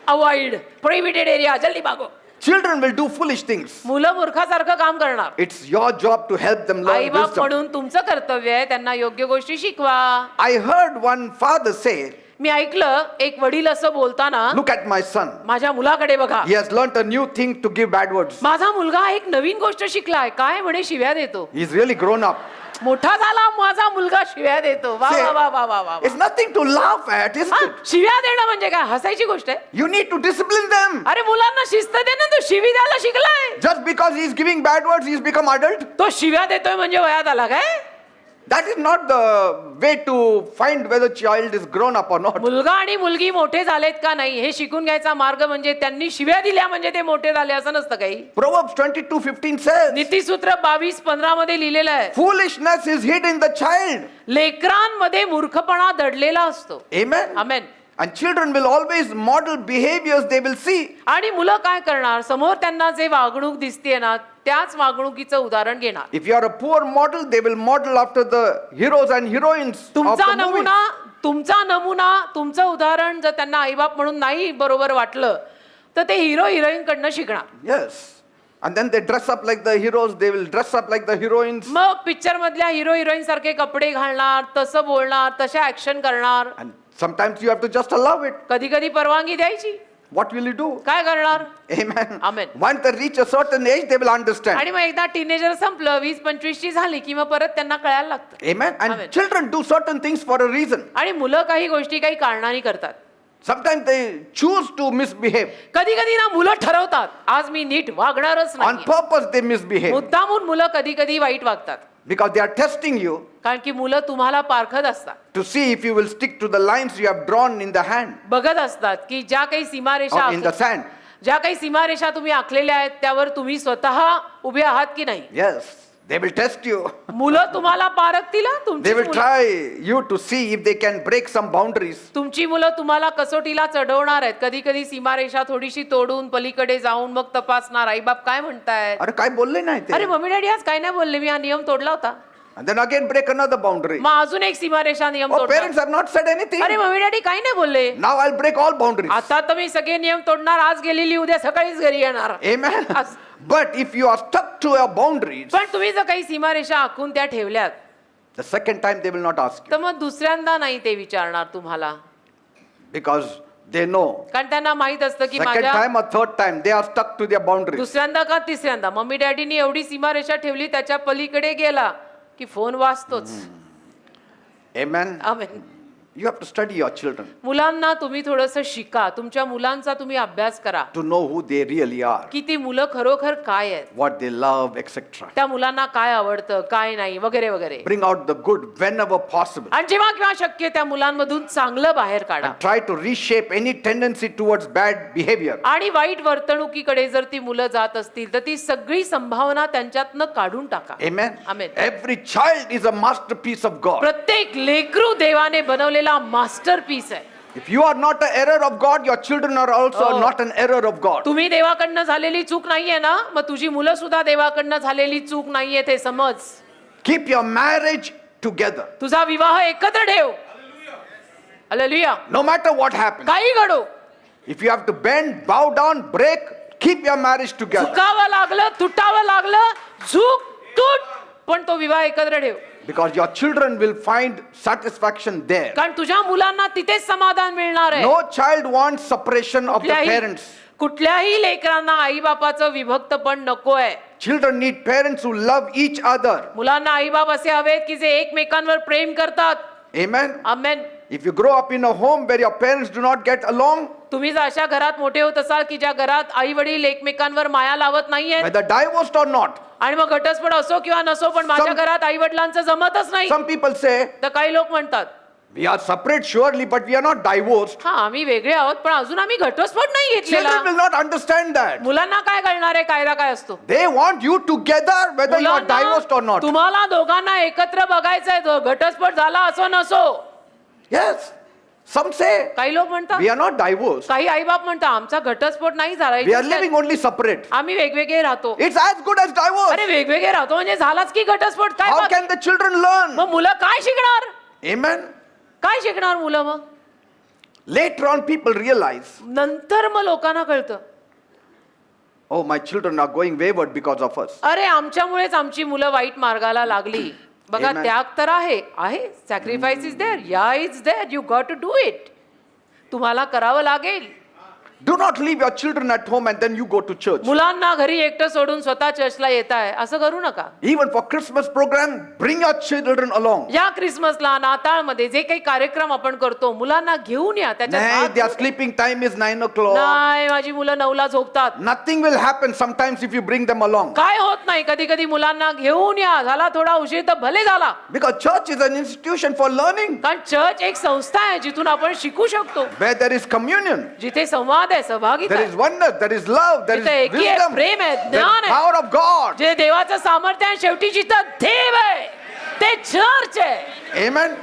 अवॉइड, प्रोहिबिटेड एरिया, जल्दी भागो. Children will do foolish things. मुलं मूर्खासारखं काम करणार. It's your job to help them learn आई बाप wisdom. म्हणून तुमचं कर्तव्य आहे त्यांना योग्य गोष्टी शिकवा. I heard one father say, मी ऐकलं एक वडील असं बोलताना, look at my son. माझ्या मुलाकडे बघा. He has learnt a new thing to give bad words. माझा मुलगा एक नवीन गोष्ट शिकलाय. काय म्हणे, शिव्या देतो. He's really grown up. मोठा झाला माझा मुलगा, शिव्या देतो. वा Say, वा वा वा वा वा. it's nothing to laugh at, isn't हा, it? शिव्या देणं म्हणजे काय, हसायची गोष्ट आहे. You need to discipline them. अरे मुलांना शिस्त दे ना, तो शिवी द्यायला शिकलाय. Just because he's giving bad words, he's become adult. तो शिव्या देतोय म्हणजे वयात आला काय. That is not the way to find whether child is grown up or not. मुलगा आणि मुलगी मोठे झालेत का नाही हे शिकून घ्यायचा मार्ग म्हणजे त्यांनी शिव्या दिल्या म्हणजे ते मोठे झाले असं नसतं काही. Proverbs 22:15 says, नीतिसूत्र 22:15 मध्ये लिहिलेलं आहे, foolishness is hid in the child. लेकरांमध्ये मूर्खपणा दडलेला असतो. Amen. Amen. And children will always model behaviors they will see. आणि मुलं काय करणार, समोर त्यांना जे वागणूक दिसते ना त्याच वागणुकीचं उदाहरण घेणार. If you are a poor model, they will model after the heroes and heroines of तुमचा the movies. नमुना, तुमचं उदाहरण जर त्यांना आईबाप म्हणून नाही बरोबर वाटलं तर ते हिरो हिरोईन कडनं शिकणार. Yes. And then they dress up like the heroes, they will dress up like the heroines. मग पिक्चर मधल्या हिरो हिरोईन सारखे कपडे घालणार, तसं बोलणार, तशा ऍक्शन करणार. And sometimes you have to just allow it. कधी कधी परवानगी द्यायची. What will you do? काय करणार. Amen. Amen. Once they reach a certain age, they will understand. आणि मग एकदा टीनेजर संपलं, 20-25 ची झाली की मग परत त्यांना कळायला लागतं. Amen. And Amen. children do certain things for a reason. आणि मुलं काही गोष्टी काही कारणाने करतात. Sometimes they choose to misbehave. कधी कधी ना मुलं ठरवतात आज मी नीट वागणारच On नाही. purpose they misbehave. मुद्दामून मुलं कधी कधी वाईट वागतात. Because they are testing you कारण की मुलं तुम्हाला पारखत असतात. to see if you will stick to the lines you have drawn in the hand बघत असतात की ज्या काही सीमारेषा or in the sand. ज्या काही सीमारेषा तुम्ही आखलेल्या आहेत त्यावर तुम्ही स्वतः उभे आहात की नाही. Yes, they will test you. मुलं तुम्हाला पारखतील हा, They will तुमची try you to see if they can break some boundaries. तुमची मुलं तुम्हाला कसोटीला चढवणार आहेत. कधी कधी सीमारेषा थोडीशी तोडून पलीकडे जाऊन मग तपासणार आईबाप काय म्हणतायत. अरे काय बोलले नाही अरे ते. मम्मी डॅडी आज काय नाही बोलले, मी हा नियम तोडला होता. And then again break another boundary. मग अजून एक सीमारेषा नियम Oh, तोडणार. parents have not said anything. अरे मम्मी डॅडी काय नाही बोलले. Now I'll break all boundaries. आता तर मी सगळे नियम तोडणार, आज गेलेली उद्या सकाळीच घरी येणार. Amen. आज- But if you are stuck to your boundaries, पण तुम्ही जर काही सीमारेषा आखून त्या ठेवल्यात the second time they will not ask you तर मग दुसऱ्यांदा नाही ते विचारणार तुम्हाला, because they know. कारण त्यांना माहित असतं की Second माझ्या time or third time they are stuck to their boundaries. दुसऱ्यांदा का तिसऱ्यांदा मम्मी डॅडीनी एवढी सीमारेषा ठेवली त्याच्या पलीकडे गेला की फोन वाजतोच. Amen. Amen. You have to study your children मुलांना तुम्ही थोडंसं शिका, तुमच्या मुलांचा तुम्ही अभ्यास करा to know who they really are, की ती मुलं खरोखर काय आहेत, what they love, etc. त्या मुलांना काय आवडतं काय नाही वगैरे वगैरे. Bring out the good whenever possible. आणि जेव्हा केव्हा शक्य त्या मुलांमधून चांगलं बाहेर काढा And try to reshape any tendency towards bad behavior. आणि वाईट वर्तणुकीकडे जर ती मुलं जात असतील तर ती सगळी संभावना त्यांच्यातनं काढून टाका. Amen. Amen. Every child is a masterpiece of God. प्रत्येक लेकरू देवाने बनवलेला मास्टरपीस आहे. If you are not an error of God, your children are also Oh. not an error of God. तुम्ही देवाकडनं झालेली चूक नाहीये ना, मग तुझी मुलं सुद्धा देवाकडनं झालेली चूक नाहीये ते समज. Keep your marriage together. तुझा विवाह एकत्र ठेव. Hallelujah. No matter what happens. काही घडो, If you have to bend, bow down, break, keep your marriage together. चुकावं लागलं, तुटावं लागलं, झुक तूट, पण तो विवाह एकत्र ठेव. Because your children will find satisfaction there. कारण तुझ्या मुलांना तिथेच समाधान मिळणार आहे. No child wants separation of the कुठल्याही parents. कुठल्याही लेकरांना आई बापाचं विभक्त पण नकोय. Children need parents who love each other. मुलांना आई बाप असे हवेत की जे एकमेकांवर प्रेम करतात. Amen. Amen. If you grow up in a home where your parents do not get along, तुम्ही जर अशा घरात मोठे होत असाल की ज्या घरात आई वडील एकमेकांवर माया लावत नाहीये whether divorced or not, आणि मग घटस्फोट असो किंवा नसो पण माझ्या Some- घरात आई वडिलांचं जमतच नाही, some people say, तर काही लोक म्हणतात we are separate surely, but we are not divorced. हा आम्ही वेगळे आहोत पण अजून आम्ही घटस्फोट नाही Children घेतलेला. will not understand that. मुलांना काय कळणार आहे कायदा काय असतो. They want you together whether you are divorced or मुलांना not. तुम्हाला दोघांना एकत्र बघायचंय, घटस्फोट झाला असो नसो. Yes. Some say, काही लोक म्हणतात, we are not divorced. काही आई बाप म्हणतात आमचा घटस्फोट नाही झाला, We are living only separate. आम्ही वेगवेगळे राहतो. It's as good as divorce. अरे वेगवेगळे राहतो म्हणजे झालाच की घटस्फोट. काय How बात? can the children learn? मग मुलं काय शिकणार, Amen. काय शिकणार मुलं मग. Later on, people realize, नंतर मग लोकांना कळतं oh, my children are going wayward because of us. अरे आमच्यामुळेच आमची मुलं वाईट मार्गाला लागली. बघा Amen. त्याग तर आहे, sacrifice is there, yeah is there, you got to do it. तुम्हाला करावं लागेल. Do not leave your children at home and then you go to church. मुलांना घरी एकटं सोडून स्वतः चर्चला येत आहे असं करू नका. Even for Christmas program, bring your children along. या क्रिसमसला नाताळमध्ये जे काही कार्यक्रम आपण करतो मुलांना घेऊन या. Nay, त्याच्यात their sleeping time is 9 o'clock. नाही माझी मुलं 9ला झोपतात. Nothing will happen sometimes if you bring them along. काय होत नाही, कधी कधी मुलांना घेऊन या. झाला थोडा उशीर तर भले झाला, Because church is an institution for learning. कारण चर्च एक संस्था आहे जिथून आपण शिकू शकतो, Where there is communion, जिथे संवाद आहे, सहभागिता there आहे, is oneness, there is love, there जिथे is एकी आहे, wisdom, प्रेम आहे, there ज्ञान is आहे, power of God. जे देवाचं सामर्थ्य आहे. शेवटी जिथं देव आहे ते चर्च आहे. Amen.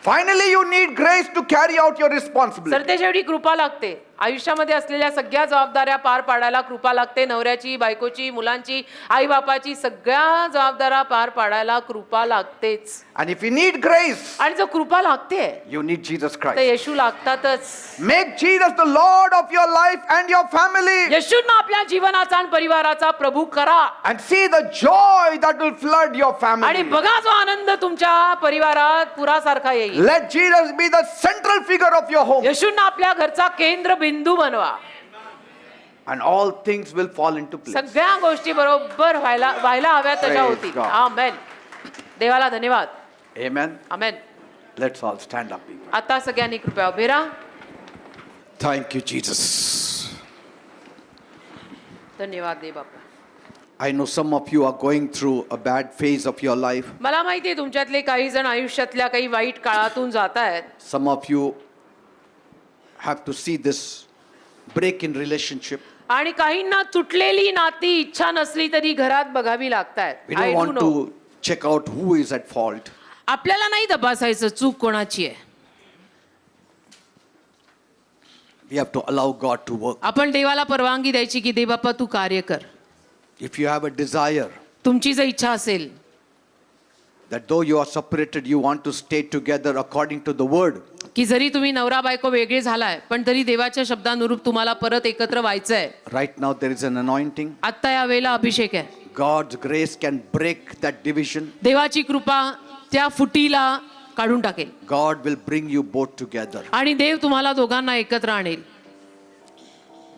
Finally, you need grace to carry out your responsibility. तर ते शेवटी कृपा लागते. आयुष्यामध्ये असलेल्या सगळ्या जबाबदाऱ्या पार पाडायला कृपा लागते. नवऱ्याची, बायकोची, मुलांची, आई बापाची सगळ्या जबाबदाऱ्या पार पाडायला कृपा लागतेच. And if you need grace, आणि जो कृपा लागते you need Jesus तर Christ. येशू लागतातच. Make Jesus the Lord of your life and your family. येशूंना आपल्या जीवनाचा आणि परिवाराचा प्रभू करा And see the joy that will flood your आणि family. बघा जो आनंद तुमच्या परिवारात पुरासारखा येईल. Let Jesus be the central figure of your home. येशूंना आपल्या घरचा केंद्र बिंदू बनवा. And all things will fall into place. सगळ्या गोष्टी बरोबर व्हायला हव्या तशा Praise होती. God. आमेन. देवाला धन्यवाद. Amen. Amen. Let's all stand up. People. आता सगळ्यांनी कृपया उभे राहा. Thank you, Jesus. धन्यवाद देव बापा. I know some of you are going through a bad phase of your life. मला माहिती आहे तुमच्यातले काही जण आयुष्यातल्या काही वाईट काळातून जात आहेत. Some of you have to see this break in relationship. आणि काहींना तुटलेली नाती इच्छा नसली तरी घरात बघावी लागतात. We don't want to check out who is at fault. आपल्याला नाही तपासायचं चूक कोणाची आहे. We have to allow God to work. आपण देवाला परवानगी द्यायची की देव बाप्पा तू कार्य कर. If you have a desire, तुमची जर इच्छा असेल that though you are separated, you want to stay together according to the word. की जरी तुम्ही नवरा बायको वेगळे झालाय पण तरी देवाच्या शब्दानुरूप तुम्हाला परत एकत्र व्हायचंय. Right now there is an anointing. आत्ता या वेळेला अभिषेक आहे. God's grace can break that division. देवाची कृपा त्या फुटीला काढून टाकेल God will bring you both together. आणि देव तुम्हाला दोघांना एकत्र आणेल.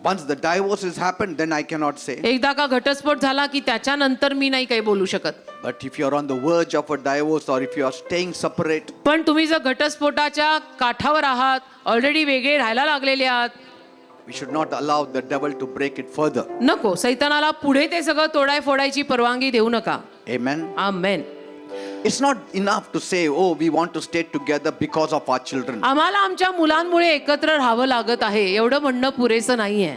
Once the divorce has happened, then I cannot say. एकदा का घटस्फोट झाला की त्याच्यानंतर मी नाही काही बोलू शकत. But if you are on the verge of a divorce or if you are staying separate, पण तुम्ही जर घटस्फोटाच्या काठावर आहात, ऑलरेडी वेगळे राहायला लागलेले आहात, we should not allow the devil to break it further. नको सैतानाला पुढे ते सगळं तोडाय फोडायची परवानगी देऊ नका. Amen. Amen. It's not enough to say, oh, we want to stay together because of our children. आम्हाला आमच्या मुलांमुळे एकत्र राहावं लागत आहे एवढं म्हणणं पुरेसं नाहीये.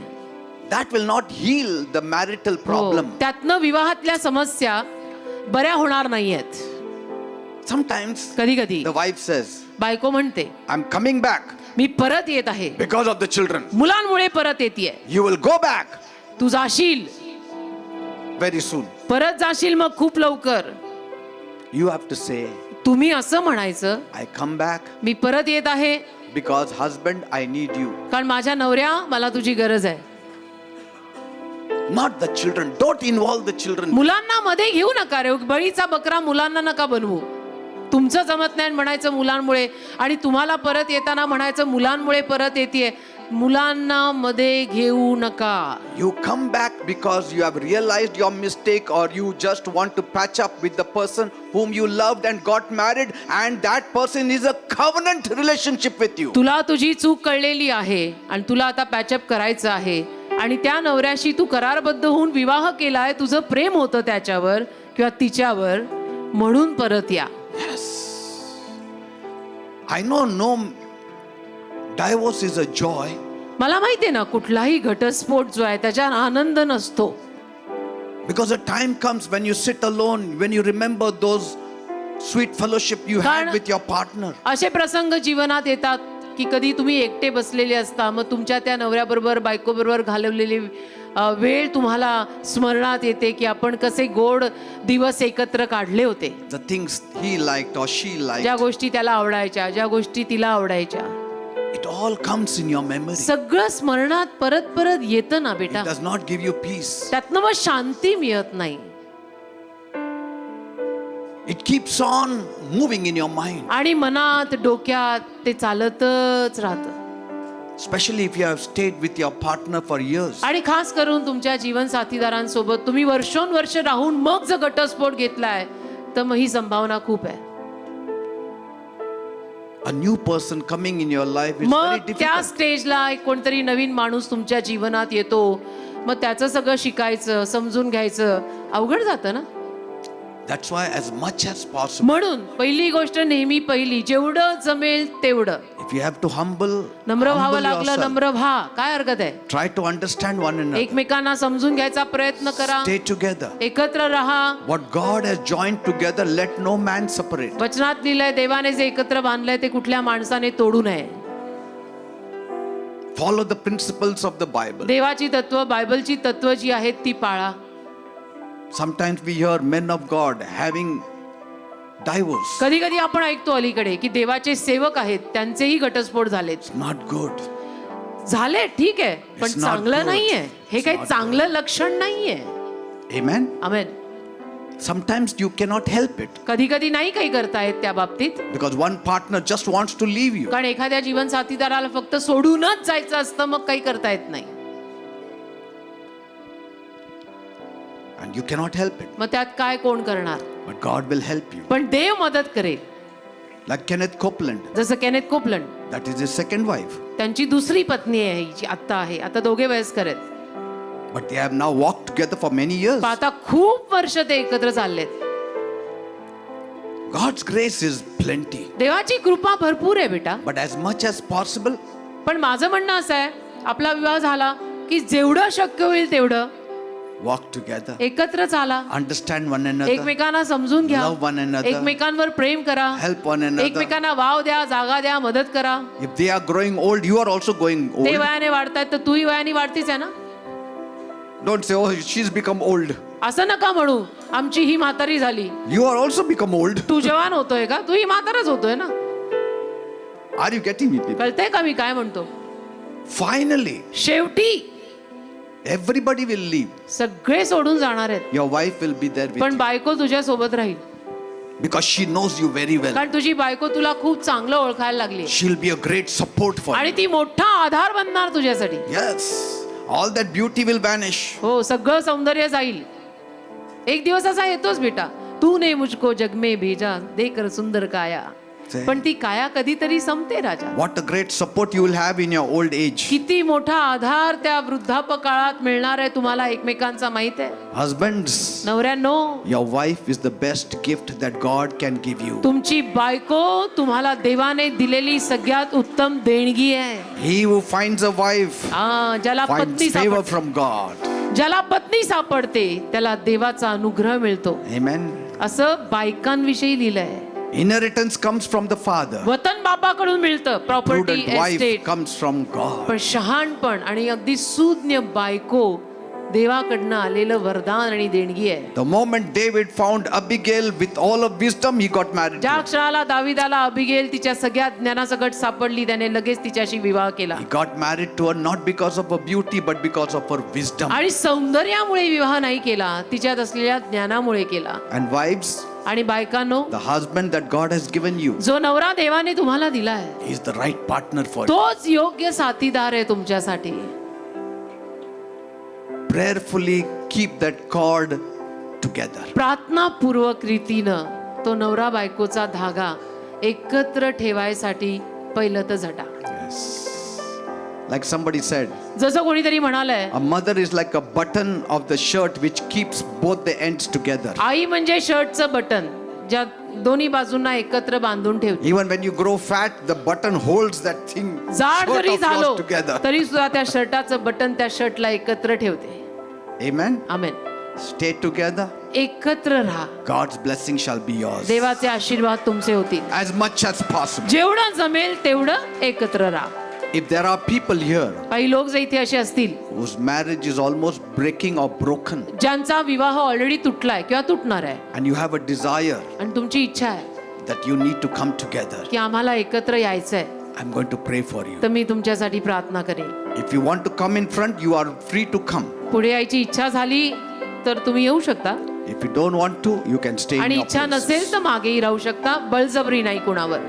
That will not heal the marital problem. त्यातनं विवाहातल्या समस्या बऱ्या होणार नाहीयेत. Sometimes कधी कधी the wife says, बायको म्हणते I'm coming back मी परत येत आहे because of the children. मुलांमुळे परत येतेय. You will go back तू जाशील very soon. परत जाशील मग खूप लवकर. You have to say, तुम्ही असं म्हणायचं I come back मी परत येत आहे because husband, I need you. कारण माझ्या नवऱ्या मला तुझी गरज आहे. Not the children. Don't involve the children. मुलांना मध्ये घेऊ नका रे. बळीचा बकरा मुलांना नका बनवू. तुमचं जमत नाही म्हणायचं मुलांमुळे आणि तुम्हाला परत येताना म्हणायचं मुलांमुळे परत येतेय. मुलांना मध्ये घेऊ नका. You come back because you have realized your mistake or you just want to patch up with the person whom you loved and got married, and that person is a covenant relationship with you. तुला तुझी चूक कळलेली आहे आणि तुला आता patch-up करायचं आहे आणि त्या नवऱ्याशी तू करारबद्ध होऊन विवाह केलाय. तुझं प्रेम होतं त्याच्यावर किंवा तिच्यावर म्हणून परत या. Yes. I know no divorce is a joy. मला माहितीये ना कुठलाही घटस्फोट जो आहे त्याच्यात आनंद नसतो. Because a time comes when you sit alone, when you remember those sweet fellowship you had with your partner. असे प्रसंग जीवनात येतात की कधी तुम्ही एकटे बसलेले असता मग तुमच्या त्या नवऱ्याबरोबर बायकोबरोबर घालवलेली वेळ तुम्हाला स्मरणात येते की आपण कसे गोड दिवस एकत्र काढले होते. The things he liked or she liked. ज्या गोष्टी त्याला आवडायच्या ज्या गोष्टी तिला आवडायच्या It all comes in your memory. सगळं स्मरणात परत परत येतं ना बेटा. It does not give you peace. त्यातनं मग शांती मिळत नाही. It keeps on moving in your mind. आणि मनात डोक्यात ते चालतच राहतं. Especially if you have stayed with your partner for years. आणि खास करून तुमच्या जीवन साथीदारांसोबत तुम्ही वर्षोनवर्ष राहून मग जर घटस्फोट घेतलाय तर मग ही संभावना खूप आहे. A new person coming in your life is very मग त्या difficult. स्टेजला एक कोणतरी नवीन माणूस तुमच्या जीवनात येतो. मग त्याचं सगळं शिकायचं समजून घ्यायचं अवघड जातं ना. That's why as much as possible, म्हणून पहिली गोष्ट नेहमी पहिली जेवढं जमेल तेवढं if you have to नम्र व्हावं humble लागलं yourself, नम्र व्हा. काय हरकत आहे. try to understand one another. एकमेकांना समजून घ्यायचा प्रयत्न करा. Stay together. एकत्र राहा. What God has joined together, let no man separate. वचनात लिहिलंय देवाने जे एकत्र बांधलंय ते कुठल्या माणसाने तोडू नये. Follow the principles of the Bible. देवाची तत्व बायबलची तत्व जी आहेत ती पाळा. Sometimes we hear men of God having divorce. कधी कधी आपण ऐकतो अलीकडे की देवाचे सेवक आहेत त्यांचेही घटस्फोट झालेत. Not good. झाले ठीक आहे पण It's not चांगलं good. नाहीये. हे It's काही not चांगलं लक्षण नाहीये. Amen. Amen. Sometimes you cannot help it कधी कधी नाही काही करता येत त्या बाबतीत because one partner just wants to leave you. कारण एखाद्या जीवन साथीदाराला फक्त सोडूनच जायचं असतं मग काही करता येत नाही. And you cannot help it. मग त्यात काय कोण करणार. But God will help you. पण देव मदत करेल. Like Kenneth Copeland. जसं Kenneth कोपलंड That is his second wife. त्यांची दुसरी पत्नी आहे ही जी आत्ता आहे. आता दोघे वयस्कर आहेत. But they have now walked together for many years. पण आता खूप वर्ष ते एकत्र चाललेत. God's grace is plenty. देवाची कृपा भरपूर आहे बेटा. But as much as possible, पण माझं म्हणणं असं आहे आपला विवाह झाला की जेवढं शक्य होईल तेवढं walk together. एकत्र चाला. Understand one another. एकमेकांना समजून घ्या. Love one another. एकमेकांवर प्रेम करा. Help one another. एकमेकांना वाव द्या जागा द्या मदत करा. If they are growing old, you are also going ते old. वयाने वाढतायत तर तूही वयाने वाढतीच आहे ना. Don't say, oh, she's become old. असं नका म्हणू आमची ही म्हातारी झाली. You are also become old. तू जवान होतोय का? तू ही म्हातारच होतोय ना. Are you getting me, people? कळतंय का मी काय म्हणतो? Finally, शेवटी everybody will leave. सगळे सोडून जाणार आहेत, Your wife will be there with पण you. बायको तुझ्या सोबत राहील. Because she knows you very well. कारण तुझी बायको तुला खूप चांगलं ओळखायला लागली She'll be a great support for आणि you. ती मोठा आधार बनणार तुझ्यासाठी. Yes. All that beauty will vanish. हो, सगळं सौंदर्य जाईल. एक दिवस असा येतोच बेटा, तूने मुझको जग में भेजा देकर सुंदर काया. पण ती काया कधीतरी संपते राजा. What a great support you will have in your old age. किती मोठा आधार त्या वृद्धापकाळात मिळणार आहे तुम्हाला एकमेकांचा माहित आहे. Husbands, नवऱ्यांनो, your wife is the best gift that God can give you. तुमची बायको तुम्हाला देवाने दिलेली सगळ्यात उत्तम देणगी आहे. He who finds a wife ज्याला पत्नी finds favor सापडते, from God. ज्याला पत्नी सापडते त्याला देवाचा अनुग्रह मिळतो. Amen. असं बायकांविषयी लिहिलंय. Inheritance comes from the father. वतन बापाकडून मिळतं, property, Prudent wife estate. comes from God. पण शहाणपण आणि अगदी सुज्ञ बायको देवाकडनं आलेलं वरदान आणि देणगी आहे. The moment David found Abigail with all of wisdom, he got married. ज्या to her. क्षणाला दाविदाला अबिगेल तिच्या सगळ्या ज्ञानासकट सापडली, त्याने लगेच तिच्याशी विवाह केला. He got married to her not because of her beauty but because of her wisdom. आणि सौंदर्यामुळे विवाह नाही केला, तिच्यात असलेल्या ज्ञानामुळे केला. And wives, आणि बायकांनो, the husband that God has given you जो नवरा देवाने तुम्हाला दिलाय is the right partner for you. तोच योग्य साथीदार आहे तुमच्यासाठी. Prayerfully keep that cord together. प्रार्थनापूर्वक रीतीनं तो नवरा बायकोचा धागा एकत्र ठेवायसाठी पहिलं तर झटा. Yes. Like somebody said, जसं कोणीतरी म्हणालंय, a mother is like a button of the shirt which keeps both the ends together. आई म्हणजे शर्टचं बटन ज्या दोन्ही बाजूंना एकत्र बांधून ठेवते. Even when you grow fat, the button holds that thing जाड shirt जरी of झालो yours together. तरी सुद्धा त्या शर्टाचं बटन त्या शर्टला एकत्र ठेवते. Amen. आमेन. Stay together. एकत्र राहा, God's blessing shall be yours. देवाचे आशीर्वाद तुमचे होतील. As much as possible. जेवढं जमेल तेवढं एकत्र राहा. If there are people here काही लोक जर इथे असे असतील whose marriage is almost breaking or broken, ज्यांचा विवाह ऑलरेडी तुटलाय किंवा तुटणार आहे, and you have a desire आणि तुमची इच्छा आहे that you need to come together, की आम्हाला एकत्र यायचंय, I'm going to pray for you. तर मी तुमच्यासाठी प्रार्थना करेन. If you want to come in front, you are free to come. पुढे यायची इच्छा झाली तर तुम्ही येऊ शकता, If you don't want to, you can stay आणि in your इच्छा नसेल place. तर मागेही राहू शकता. बळजबरी नाही कुणावर.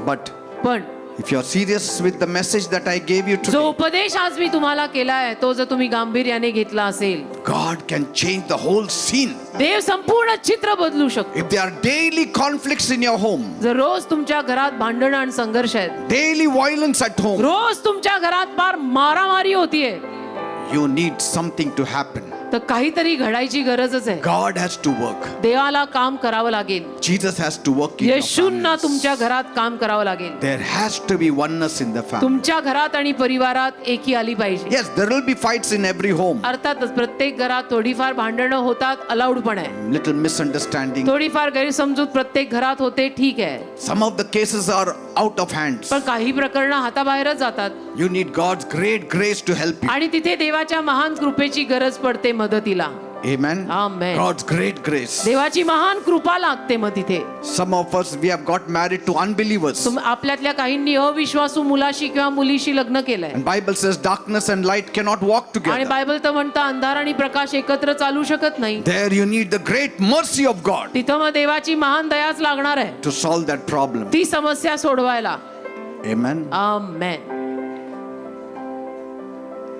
But पण if you are serious with the message that I gave you जो today, उपदेश आज मी तुम्हाला केलाय तो जर तुम्ही गांभीर्याने घेतला असेल, God can change the whole scene. देव संपूर्ण चित्र बदलू शकतो. If there are daily conflicts in your home, जर रोज तुमच्या घरात भांडण आणि संघर्ष आहेत, daily violence at home, रोज तुमच्या घरात फार मारामारी होतीये, you need something to happen. तर काहीतरी घडायची गरजच आहे. God has to work. देवाला काम करावं लागेल. Jesus has to work in your येशूंना families. तुमच्या घरात काम करावं लागेल. There has to be oneness in the family. तुमच्या घरात आणि परिवारात एकी आली पाहिजे. Yes, there will be fights in every home. अर्थातच प्रत्येक घरात थोडीफार भांडणं होतात, अलाउड पण आहे. Little misunderstanding. थोडीफार गैरसमजूत प्रत्येक घरात होते, ठीक आहे. Some of the cases are out of hands. पण काही प्रकरणं हाताबाहेरच जातात, You need God's great grace to help you. आणि तिथे देवाच्या महान कृपेची गरज पडते मदतीला. Amen. Amen. God's great grace. देवाची महान कृपा लागते मग तिथे. Some of us, we have got married to unbelievers. आपल्यातल्या काहींनी अविश्वासू मुलाशी किंवा मुलीशी लग्न केलंय, And Bible says darkness and light cannot walk आणि together. बायबल तर म्हणतं अंधार आणि प्रकाश एकत्र चालू शकत नाही. There you need the great mercy of God तिथं मग देवाची महान दयाच लागणार आहे to solve that problem. ती समस्या सोडवायला. Amen. Amen.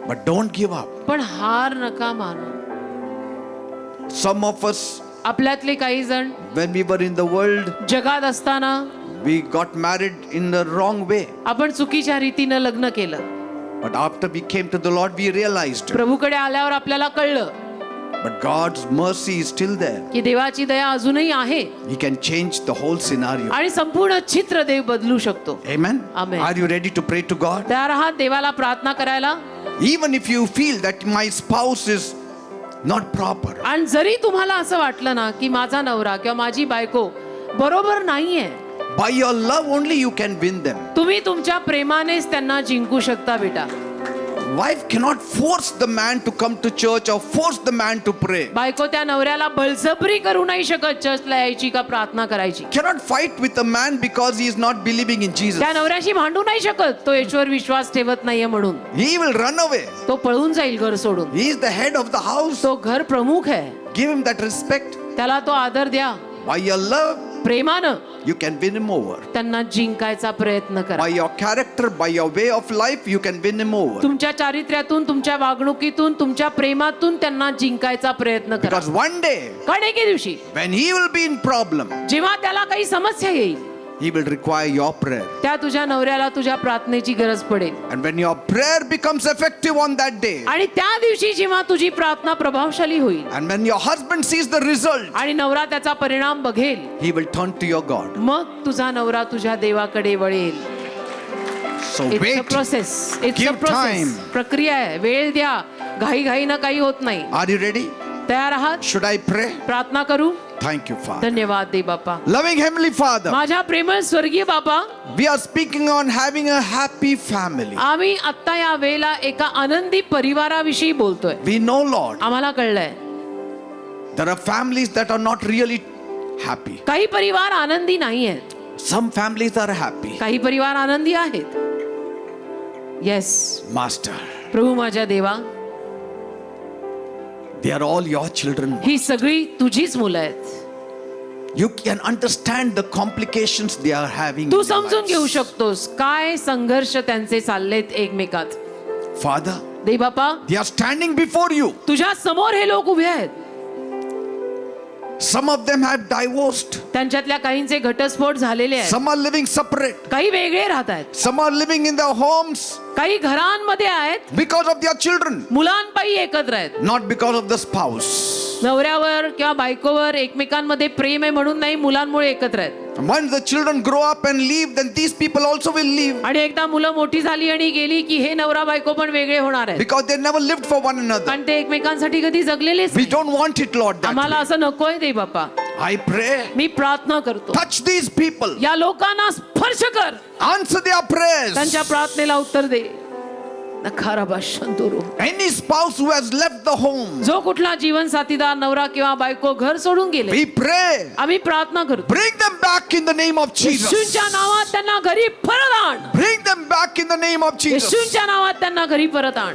But don't give up. पण हार नका मानू. Some of us, आपल्यातले काही जण when we were in the world, जगात असताना we got married in the wrong way. आपण चुकीच्या रीतीनं लग्न केलं. But after we came to the Lord, we realized. प्रभूकडे आल्यावर आपल्याला कळलं But God's mercy is still there. की देवाची दया अजूनही आहे, He can change the whole scenario. आणि संपूर्ण चित्र देव बदलू शकतो. Amen. Amen. Are you ready to pray to God? तयार आहात देवाला प्रार्थना करायला? Even if you feel that my spouse is not proper, आणि जरी तुम्हाला असं वाटलं ना की माझा नवरा किंवा माझी बायको बरोबर नाहीये, by your love only you can win them. तुम्ही तुमच्या प्रेमानेच त्यांना जिंकू शकता बेटा. wife cannot force the man to come to church or force the man to pray. बायको त्या नवऱ्याला बळजबरी करू नाही शकत चर्चला यायची का प्रार्थना करायची. Cannot fight with a man because he is not believing in Jesus. त्या नवऱ्याशी भांडू नाही शकत तो येशूवर विश्वास ठेवत नाहीये म्हणून. He will run away. तो पळून जाईल घर सोडून. He is the head of the house. तो घर प्रमुख आहे. Give him that respect. त्याला तो आदर द्या. By your love, प्रेमानं you can win him over. त्यांना जिंकायचा प्रयत्न करा. By your character, by your way of life, you can win him over. तुमच्या चारित्र्यातून, तुमच्या वागणुकीतून, तुमच्या प्रेमातून त्यांना जिंकायचा प्रयत्न करा. Because one day, कारण एके दिवशी when he will be in problem, जेव्हा त्याला काही समस्या येईल he will require your prayer. त्या तुझ्या नवऱ्याला तुझ्या प्रार्थनेची गरज पडेल. And when your prayer becomes effective on that day, आणि त्या दिवशी जेव्हा तुझी प्रार्थना प्रभावशाली होईल and when your husband sees the result, आणि नवरा त्याचा परिणाम बघेल, he will turn to your God. मग तुझा नवरा तुझ्या देवाकडे वळेल. So it's a wait. Process. It's a Give process. time. प्रक्रिया आहे. वेळ द्या. घाईघाईनं काही होत नाही. Are you ready? तयार आहात? Should I pray? प्रार्थना करू. Thank you, Father. धन्यवाद दे बापा. Loving Heavenly Father, माझ्या प्रेमळ स्वर्गीय बापा, we are speaking on having a happy family. आम्ही आता या वेळेला एका आनंदी परिवाराविषयी बोलतोय. We know, Lord, आम्हाला कळलंय there are families that are not really happy. काही परिवार आनंदी नाही आहेत. Some families are happy. काही परिवार आनंदी आहेत. येस Master, प्रभू माझ्या देवा, they are all your children. ही सगळी तुझीच मुलं आहेत. You can understand the complications they are having. Tu in their समजून lives. घेऊ शकतोस काय संघर्ष त्यांचे चाललेत एकमेकात. Father, दे बापा, they are standing before you. तुझ्या समोर हे लोक उभे आहेत. Some of them have divorced. त्यांच्यातल्या काहींचे घटस्फोट झालेले आहेत. Some are living separate. काही वेगळे राहत आहेत. Some are living in their homes काही घरांमध्ये आहेत. because of their children, मुलांपायी एकत्र आहेत. not because of the spouse. नवऱ्यावर किंवा बायकोवर एकमेकांमध्ये प्रेम आहे म्हणून नाही, मुलांमुळे एकत्र आहेत. Once the children grow up and leave, then these people also will leave आणि एकदा मुलं मोठी झाली आणि गेली की हे नवरा बायको पण वेगळे होणार आहेत. because they never lived for one another. कारण ते एकमेकांसाठी कधी जगलेलेच We नाही. don't want it, Lord. That आम्हाला way. असं नकोय दे बापा. I pray, मी प्रार्थना करतो, touch these people, या लोकांना स्पर्श कर. answer their prayers. त्यांच्या प्रार्थनेला उत्तर दे. नखाराबा शंतुरू. Any spouse who has left the home, जो कुठला जीवन साथीदार नवरा किंवा बायको घर सोडून गेले, we pray, आम्ही प्रार्थना करतो, bring them back in the name of Jesus. येशूच्या नावात त्यांना घरी परत आण. Bring them back in the name of Jesus. येशूच्या नावात त्यांना घरी परत आण.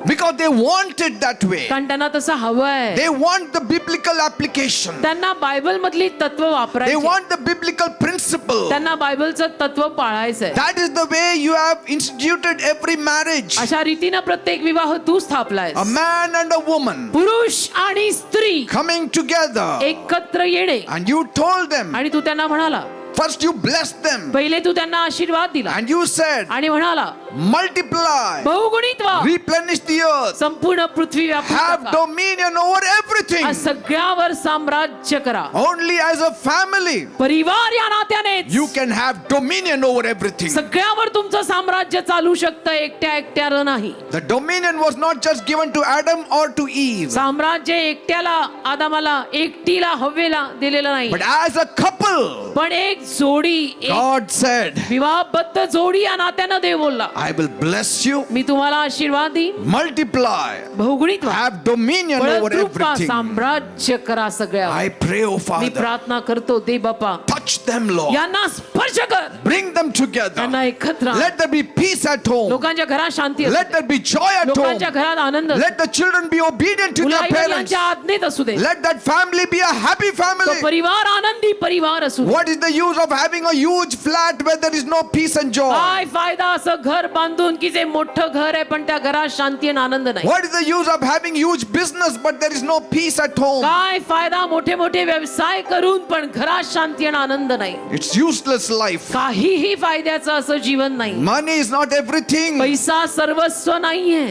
Because they want it that way. कारण त्यांना तसं हवंय. They want the biblical application. त्यांना बायबल मधली तत्व They वापरायची. want the biblical principle. त्यांना बायबलचं तत्व पाळायचंय. That is the way you have instituted every marriage. अशा रीतीनं प्रत्येक विवाह तू स्थापलायस. A man and a woman पुरुष आणि स्त्री coming together. एकत्र येणे. And you told them, आणि तू त्यांना म्हणाला, first you blessed them. पहिले तू त्यांना आशीर्वाद दिला And you said, आणि म्हणाला, multiply, बहुगुणित व्हा, replenish the earth, संपूर्ण पृथ्वी व्यापून have टाका. dominion over everything. आ सगळ्यावर साम्राज्य करा. Only as a family परिवार या नात्याने you can have dominion over everything. सगळ्यावर तुमचं साम्राज्य चालू शकतं, एकट्या एकट्यानं नाही. The dominion was not just given to Adam or to Eve, साम्राज्य एकट्याला, आदामाला, एकटीला, हव्वेला दिलेलं नाही, but as a couple, पण एक जोडी, एक God said, विवाहबद्ध जोडी या नात्यानं देव बोलला, I will bless you, मी तुम्हाला आशीर्वाद देईन, multiply, बहुगुणित व्हा, have dominion over बळद्रूप व्हा, everything. साम्राज्य करा सगळ्यावर. I pray, oh me Father, प्रार्थना करतो, दे बापा, touch them, Lord. यांना स्पर्श कर. Bring them together. त्यांना एकत्र आण. Let there be peace at home. लोकांच्या घरात शांती असू Let they. there be joy at home. लोकांच्या घरात आनंद असू दे. Let the children be obedient to मुलं their parents. आईवडिलांच्या आज्ञेत असू दे. Let that family be a happy तो family. परिवार आनंदी परिवार असू दे. What is the use of having a huge flat where there is no peace and joy? काय फायदा असं घर बांधून की जे मोठं घर आहे पण त्या घरात शांती आणि आनंद नाही. What is the use of having huge business but there is no peace at home? काय फायदा मोठे मोठे व्यवसाय करून पण घरात शांती आणि आनंद नाही. It's useless life. काहीही फायद्याचं असं जीवन नाही. Money is not everything. पैसा सर्वस्व नाहीये.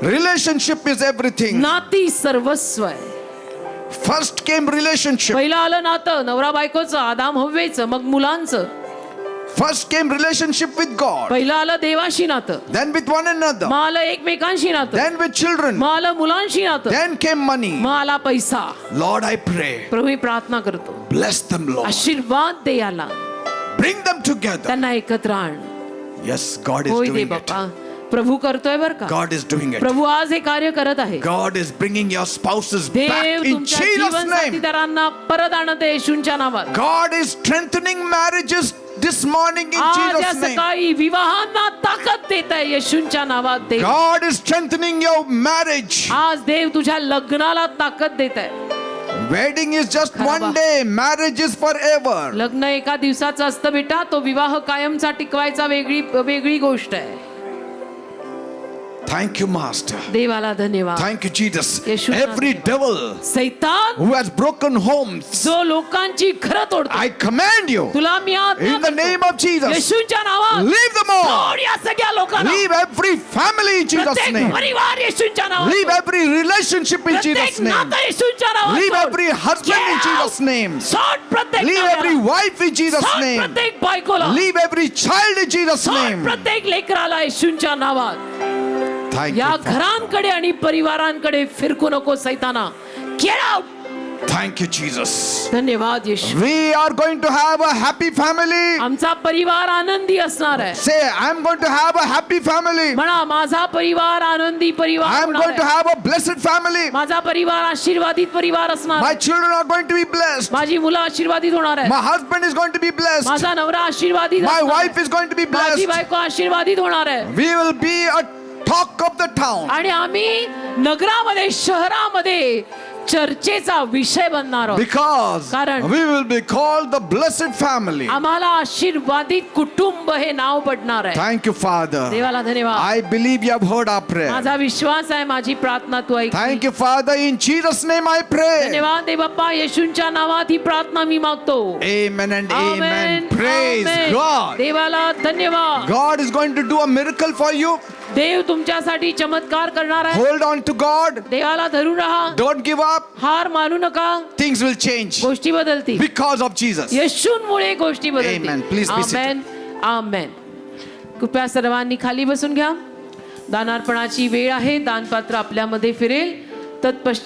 Relationship is everything. नाती सर्वस्व आहे. First came relationship. पहिलं आलं नातं नवरा बायकोचं, आदाम हव्वेचं, मग मुलांचं. First came relationship with God. पहिलं आलं देवाशी नातं, Then with one another. मग आलं एकमेकांशी नातं, Then with children. मग आलं मुलांशी नातं, Then came money. मग आला पैसा. Lord, I pray. प्रभू मी प्रार्थना करतो, Bless them, Lord. आशीर्वाद दे याला, Bring them together. त्यांना एकत्र आण. Yes, God is होय दे doing it. बाप्पा, प्रभू करतोय बर का. God is doing it. प्रभू आज हे कार्य करत आहे. God is bringing your spouses back Dev in तुमच्या Jesus' जीवन name. साथीदारांना परत आणत आहे येशूंच्या नावात. God is strengthening marriages this morning in आज या Jesus' name. सकाळी विवाहांना ताकद देत आहे येशूंच्या नावात. देव God is strengthening your marriage. आज देव तुझ्या लग्नाला ताकद देत आहे. Wedding is just खरं one बा. day, marriage is forever. लग्न एका दिवसाचं असतं बेटा, तो विवाह कायमचा टिकवायचा वेगळी गोष्ट आहे. Thank you, Master. देवाला धन्यवाद. Thank you, Jesus. येशूंना Every धन्यवाद. devil सैतान who has broken homes, जो लोकांची घरं तोडतो, I command you तुला मी आज्ञा in the देतो. name of Jesus, येशूंच्या नावात leave them all. सोड या सगळ्या लोकांना. Leave every family in Jesus' प्रत्येक name. परिवार येशूंच्या नावात Leave सोड. every relationship in प्रत्येक Jesus' name. नातं येशूंच्या नावात Leave सोड. every husband in Get Jesus' out. name. सोड प्रत्येक Leave नवऱ्याला. every wife in Jesus' सोड name. प्रत्येक बायकोला. Leave every child in Jesus' सोड name. प्रत्येक लेकराला येशूंच्या नावात. Thank या you, Father. घरांकडे आणि परिवारांकडे फिरकू नको सैताना. Get out. Thank you, Jesus. धन्यवाद येशू. We are going to have a happy family. आमचा परिवार आनंदी असणार आहे. Say, I'm going to have a happy family. म्हणा माझा परिवार आनंदी परिवार I'm होणार going to आहे. have a blessed family. माझा परिवार आशीर्वादित परिवार असणार My आहे. children are going to be blessed. माझी मुलं आशीर्वादित होणार आहे. My husband is going to be blessed. माझा नवरा आशीर्वादित My असणार wife आहे. is going to be माझी blessed. बायको आशीर्वादित होणार आहे. We will be a talk of the town. आणि आम्ही नगरामध्ये शहरामध्ये चर्चेचा विषय बनणार आहोत. Because कारण we will be called the blessed family. आम्हाला आशीर्वादित कुटुंब हे नाव पडणार आहे. Thank you, Father. देवाला धन्यवाद. I believe you have heard our prayer. माझा विश्वास आहे माझी प्रार्थना तू ऐक. Thank you, Father. In Jesus' name I pray. धन्यवाद देव बाप्पा. येशूंच्या नावात ही प्रार्थना मी मागतो. Amen and amen. Amen. Praise amen. God. देवाला धन्यवाद. God is going to do a miracle for you. देव तुमच्यासाठी चमत्कार करणार आहे. Hold on to God. देवाला धरून राहा. Don't give up. हार मानू नका. Things will change गोष्टी बदलतील. because of Jesus. येशूंमुळे गोष्टी बदलतील. Amen. Please be seated. आमेन. आमेन. कृपया सर्वांनी खाली बसून घ्या. दानार्पणाची वेळ आहे. दानपात्र आपल्यामध्ये फिरेल. तत्पश्चात